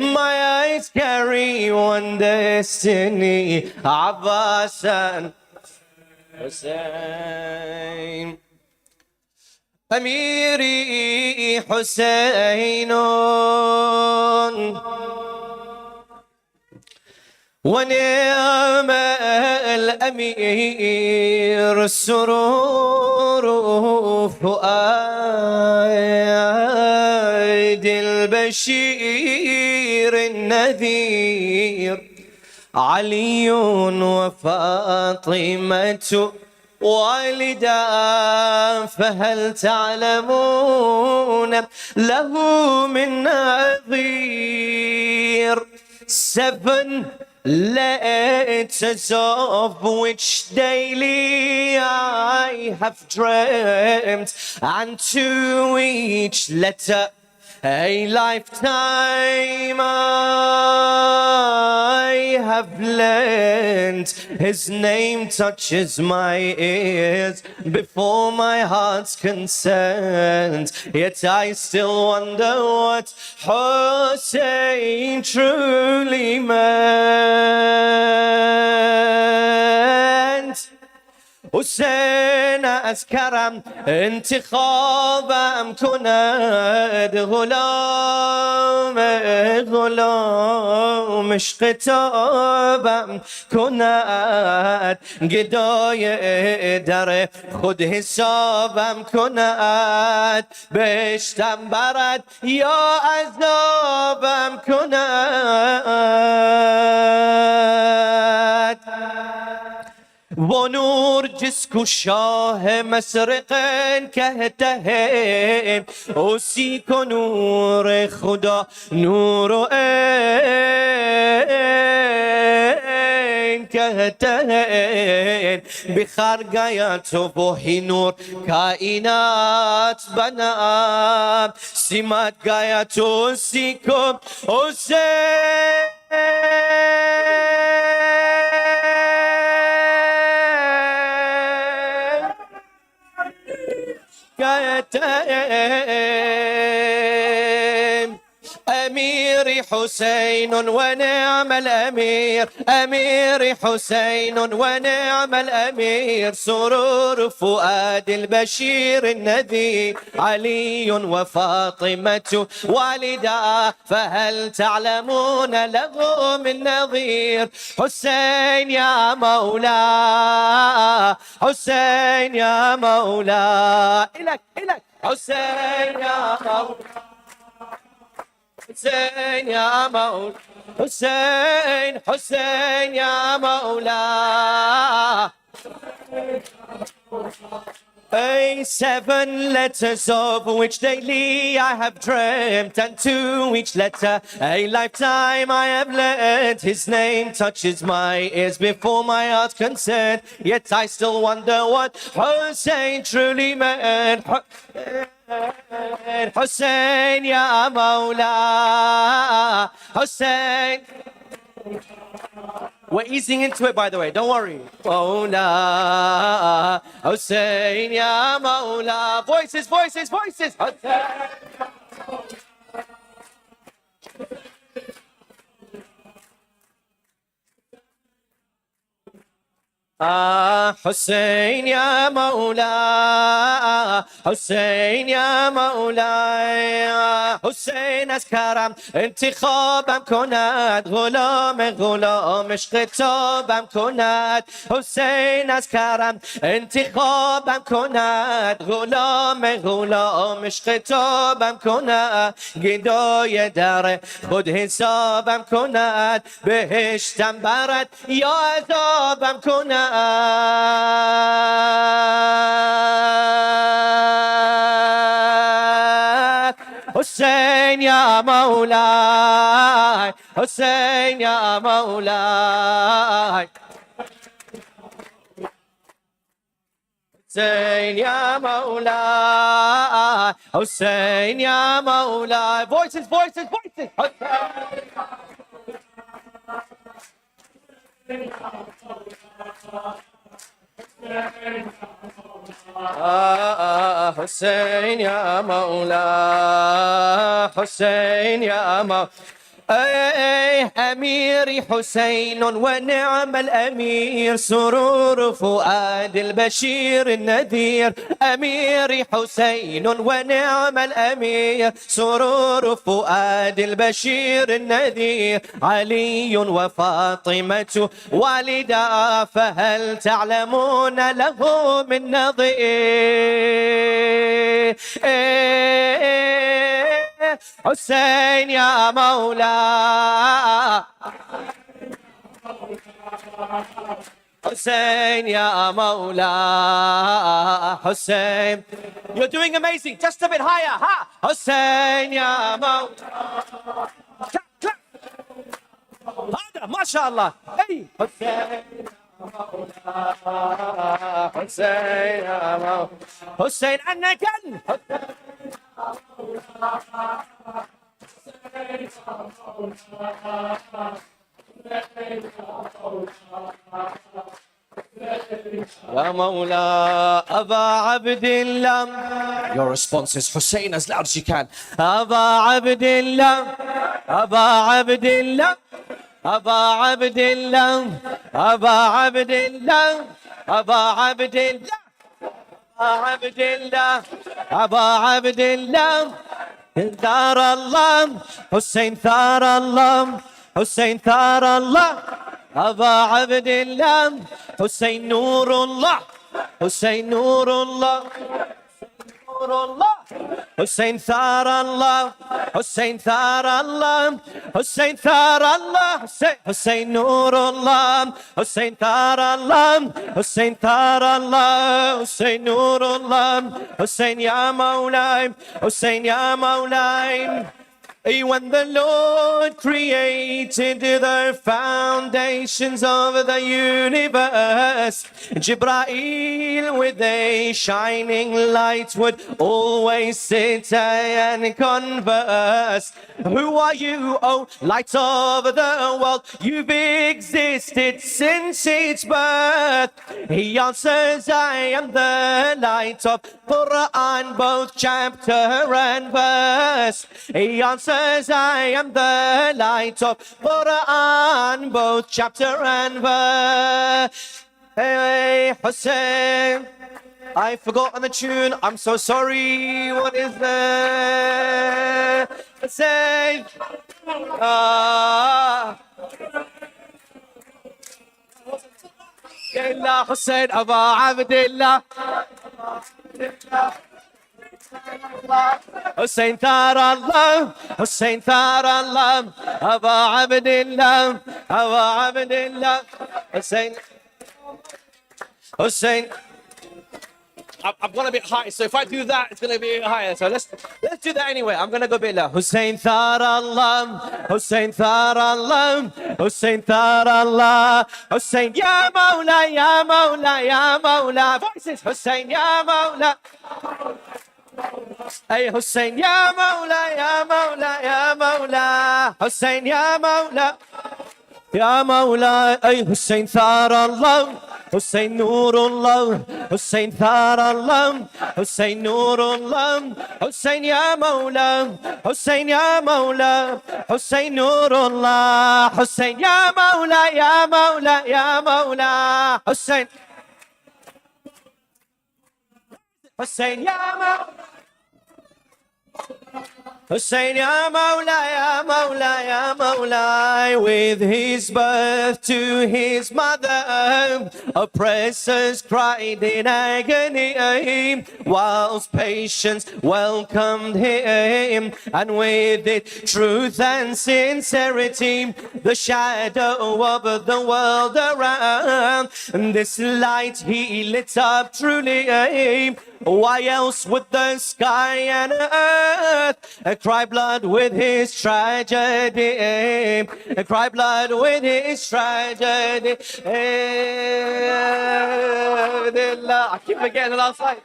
My eyes carry one destiny, Abbas and Hussein. أميري حسين ونعم الأمير السرور فؤاد البشير النذير علي وفاطمة والدا فهل تعلمون له من Nazir 7 letters of which daily I have dreamt, and to each letter a lifetime I have lent. His name touches my ears before my heart's consent, yet I still wonder what Hussein truly meant. حسين أذكرم انتخابم کند غلامش خطابم کند گدای در خود حسابم کند بهشتم برد یا عذابم کند वो नूर जिसको शाह मशरिक़ैन कहते हैं उसी को नूर खुदा नूर ऐन कहते हैं बिखर गया तो वही नूर कायनात बना सिमट गया तो उसी को उसे कहते हैं अमीर حسين ونعم الأمير أميري حسين ونعم الأمير سرور فؤاد البشير النذير علي وفاطمة والدا فهل تعلمون له من نظير حسين يا مولا حسين يا مولا إلك حسين يا مولا حسين يا مولا حسين يا مولا A 7 letters of which daily I have dreamt, and to each letter a lifetime I have learnt. His name touches my ears before my heart consent, yet I still wonder what Hussein truly meant. Hussein ya Mawla, Hussein. We're easing into it, by the way, don't worry. Mawla, Hussein ya Mawla. Voices, voices, voices. Hussein. حسين يا مولاي حسين يا مولاي حسين از کرم انتخابم کند غلام عشق تابم کند حسین از کرم انتخابم کند غلام عشق تابم کند گدای در خود حسابم کند بهشتم برد یا عذابم کند حسین یا مولاي حسین یا مولاي حسین یا مولاي حسین یا مولاي voices voices voices حسين يا مولا حسين يا مولا أميري حسين ونعم الأمير سرور فؤاد البشير النذير أميري حسين ونعم الأمير سرور فؤاد البشير النذير علي وفاطمة والدا فهل تعلمون له من نظير حسين يا مولا حسين يا مولا حسين You're doing amazing, just a bit higher, ha حسين يا مولا هذا ما شاء الله اي حسين حسين يا مولا حسين عنك يا مولا أبا عبد الله Your response is Hussein as loud as you can أبا عبد الله أبا عبد الله أبا عبد الله أبا عبد الله أبا عبد الله عبد الله أبا عبد الله ثار الله حسين ثار الله حسين ثار الله أبا عبد الله حسين نور الله حسين نور الله نور الله حسين ثار الله حسين ثار الله حسين ثار الله حسين نور الله حسين ثار الله حسين ثار الله حسين نور الله حسين يا مولاي حسين يا مولاي When the Lord created the foundations of the universe, Jibreel with a shining light would always sit and converse. Who are you, oh light of the world? You've existed since its birth. He answers, I am the light of Quran, both chapter and verse. He answers, Cause I am the light of Quran, both chapter and verse. Hey, Hussein, I've forgotten the tune. I'm so sorry. What is the Hussein? إلا حسين أبا عبد الله حسين ثار الله حسين ثار الله أبا عبد الله أبا عبد الله حسين حسين. I'm gonna be high, so if I do that, it's gonna be higher. So let's do that anyway. I'm gonna go a bit low. Hussein Thar Allah, Hussein Thar Allah, Hussein Thar Allah, Hussein Ya Mawla, Ya Mawla, Ya Mawla. Voices, Hussein Ya Mawla. Hey Hussein Ya Mawla, Ya Mawla, Ya Mawla. Hussein Ya Mawla, Ya Mawla. Hey Hussein Thar Allah. Hussein Nurullah, Hussein Thar Allah, Hussein Nurullah, Hussein Ya Mawla, Hussein Ya Mawla, Hussein Nurullah, Hussein Ya Mawla, Ya Mawla, Ya Mawla, Hussein, Hussein Ya Mawla. Hussein Ya Mawla, Ya Mawla, Ya Mawla. With his birth to his mother, oppressors cried in agony, whilst patience welcomed him, and with it truth and sincerity, the shadow of the world around. And this light he lit up truly. Why else would the sky and earth cry blood with his tragedy? Cry blood with his tragedy. I keep forgetting the last line.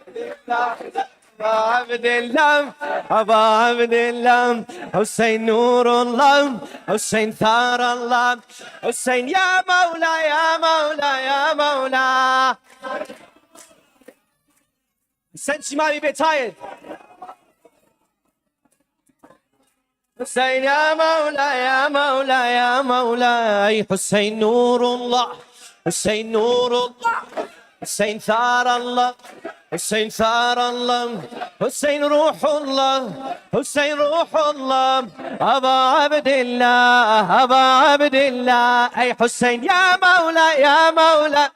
Aba Abdillah, Hussein Nurullah, Hussein Thar Allah, Hussein Ya Mawla, Ya Mawla, Ya Mawla. Since you might be a bit tired. Hussein Ya Mawla, Ya Mawla, Ya Mawla. Hussein Nurullah, Hussein Nurullah, Hussein Thar Allah, Hussein Thar Allah, Hussein Ruhullah, Hussein Ruhullah. Aba Abdillah, Aba Abdillah. Ay Hussein Ya Mawla, Ya Mawla.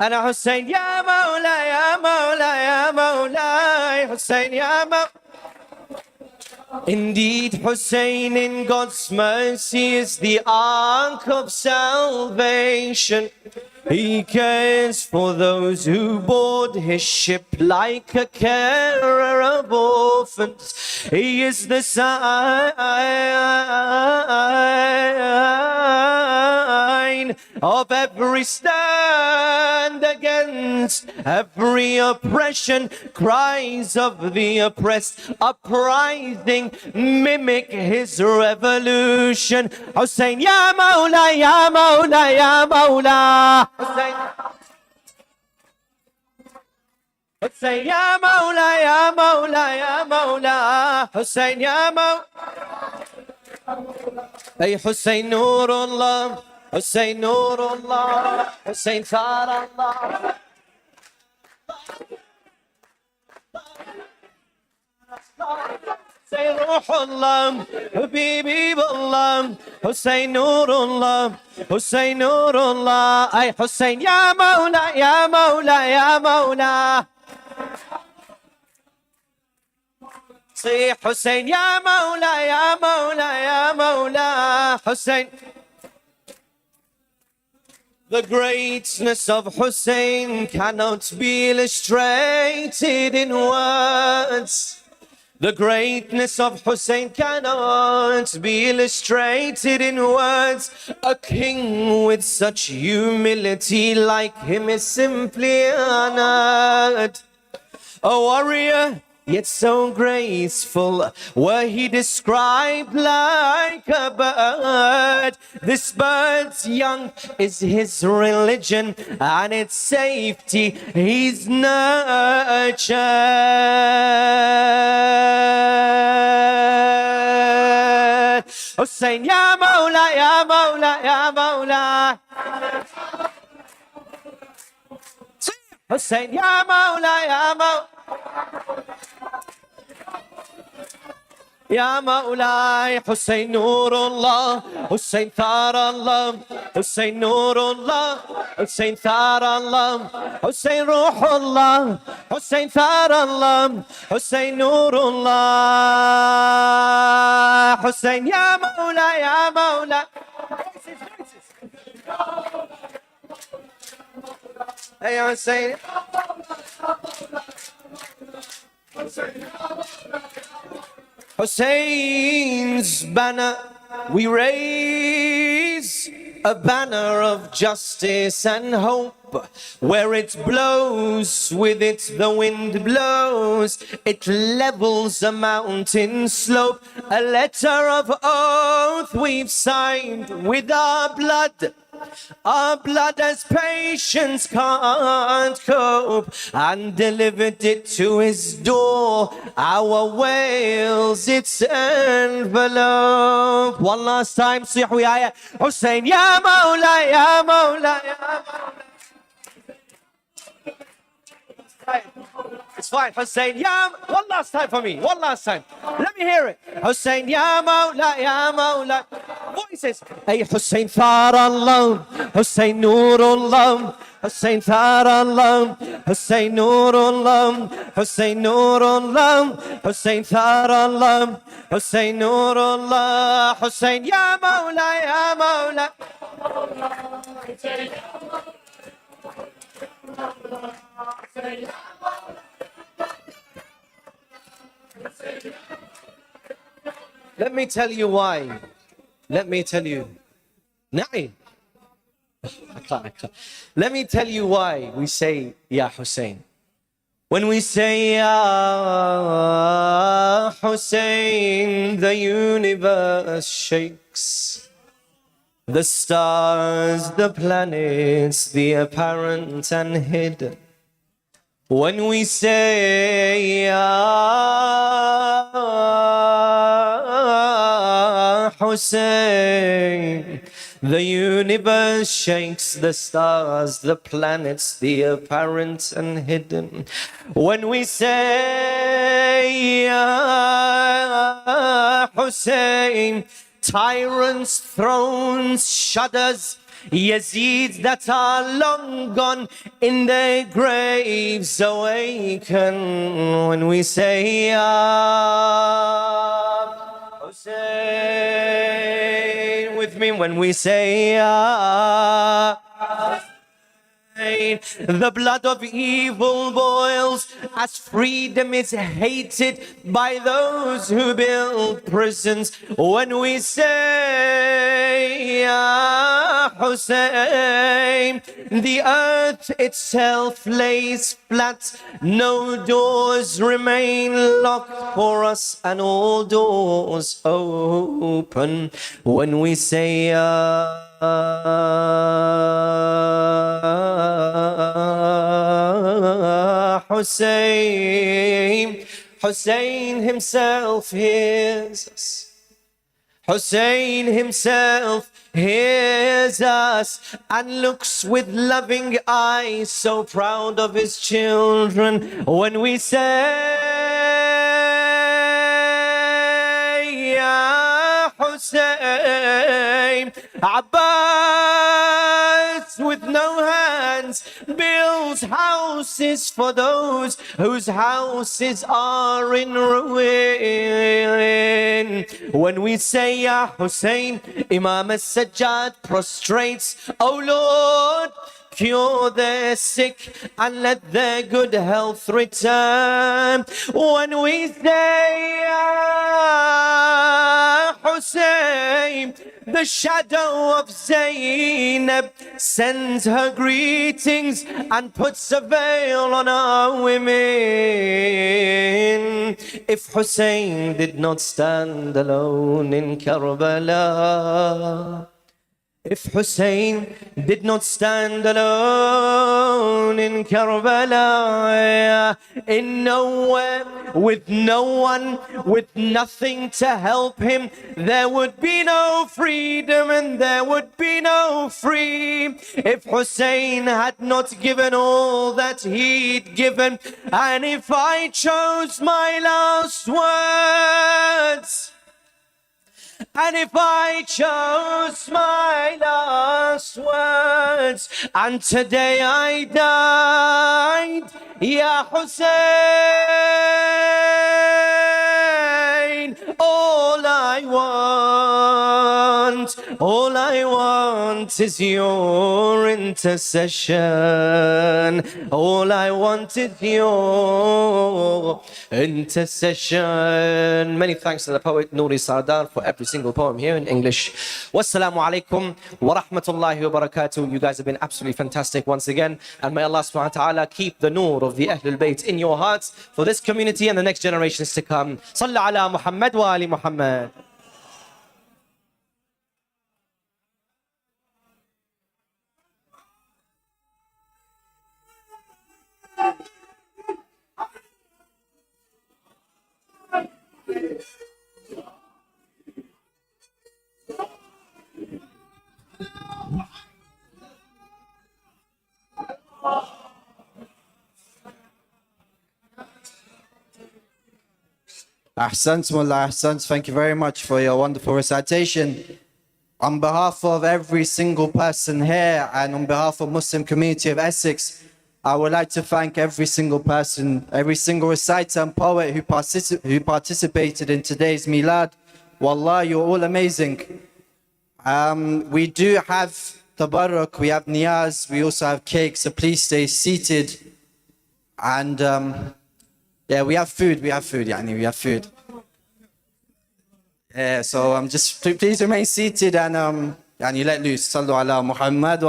أنا حسين يا مولا يا مولا يا مولا حسين يا مولا. Indeed, Hussein in God's mercy is the ark of salvation. He cares for those who board his ship like a carer of orphans. He is the sign of every stand against every oppression. Cries of the oppressed uprising mimic his revolution. Hussein Ya Mawla, Ya Mawla, Ya Mawla. Hussein, Hussein Ya Mawla, Ya Mawla, Ya Mawla. Hussein Ya Mawla. Ay Hussein Nurullah, Hussein Nurullah, Hussein Thar Allah. Hussein Ruhullah, Habibi Allah, Hussein Nurullah, Hussein Nurullah. Ay Hussein Ya Mawla, Ya Mawla, Ya Mawla. Say Hussein Ya Mawla, Ya Mawla, Ya Mawla. Hussein. The greatness of Hussein cannot be illustrated in words. The greatness of Hussein cannot be illustrated in words. A king with such humility like him is simply honored. A warrior, yet so graceful, were he described like like a bird. This bird's young is his religion, and its safety he's nurtured. Hussein, Ya Mawla, Ya Mawla, Ya Mawla. Hussein, Ya Mawla, Ya Mawla. يا مولاي حسين نور الله حسين ثار الله حسين نور الله حسين ثار الله حسين روح الله حسين ثار الله حسين نور الله حسين يا مولاي يا مولاي يا حسين Hussein's banner we raise, a banner of justice and hope. Where it blows, with it the wind blows. It levels a mountain slope. A letter of oath we've signed with our blood. Our blood as patience can't cope, and delivered it to his door. Our wails its envelope. One last time, صيح وياي حسين يا مولاي يا مولاي يا مولاي. It's fine, Hussein, Ya. One last time for me, one last time. Let me hear it. Hussein, Ya Mawla, Ya Mawla. Voices. Hey, Hussein, Thar Allah. Hussein, Nurullah. Hussein, Thar Allah. Hussein, Nurullah. Hussein, Nurullah. Hussein, Thar Allah. Hussein, Nurullah. Hussein, Ya Mawla, Ya Mawla. Let me tell you why. Let me tell you. Na'i. I can't. Let me tell you why we say Ya Hussein. When we say Ya Hussein, the universe shakes. The stars, the planets, the apparent and hidden. When we say Ya Hussein, the universe shakes, the stars, the planets, the apparent and hidden. When we say Ya Hussein, tyrants' thrones shudders, Yazids that are long gone in their graves awaken. When we say Ya Hussein, with me, when we say Ya the blood of evil boils as freedom is hated by those who build prisons. When we say Ya Hussein, the earth itself lays flat. No doors remain locked for us, and all doors open. When we say Ya Hussein, Hussein himself hears us. Hussein himself hears us and looks with loving eyes, so proud of his children. When we say Ya Hussein, Abbas with no hands builds houses for those whose houses are in ruin. When we say Ya Hussein, Imam as-Sajjad prostrates, O Lord, cure their sick, and let their good health return. When we say, Ya Hussein, the shadow of Zainab sends her greetings and puts a veil on our women. If Hussein did not stand alone in Karbala, if Hussein did not stand alone in Karbala, in nowhere, with no one, with nothing to help him, there would be no freedom and there would be no free. If Hussein had not given all that he'd given, and if I chose my last words, and if I chose my last words, and today I died, Ya Hussein, all I want is your intercession. All I want is your intercession. Many thanks to the poet Nouri Sardar for every single poem here in English. Wassalamu alaikum wa rahmatullahi wa barakatuh. You guys have been absolutely fantastic once again. And may Allah subhanahu wa ta'ala keep the noor of the Ahlul Bayt in your hearts for this community and the next generations to come. Sallu ala Muhammad wa ali Muhammad. Ahsant, Mullah Ahsant. Thank you very much for your wonderful recitation. On behalf of every single person here and on behalf of Muslim community of Essex, I would like to thank every single person, every single reciter and poet who participated in today's Milad. Wallah, you're all amazing. We do have tabarruk, we have niyaz, we also have cake, so please stay seated. And yeah, we have food, yani we have food. Yeah, so just please remain seated and you let loose. Sallu ala Muhammad.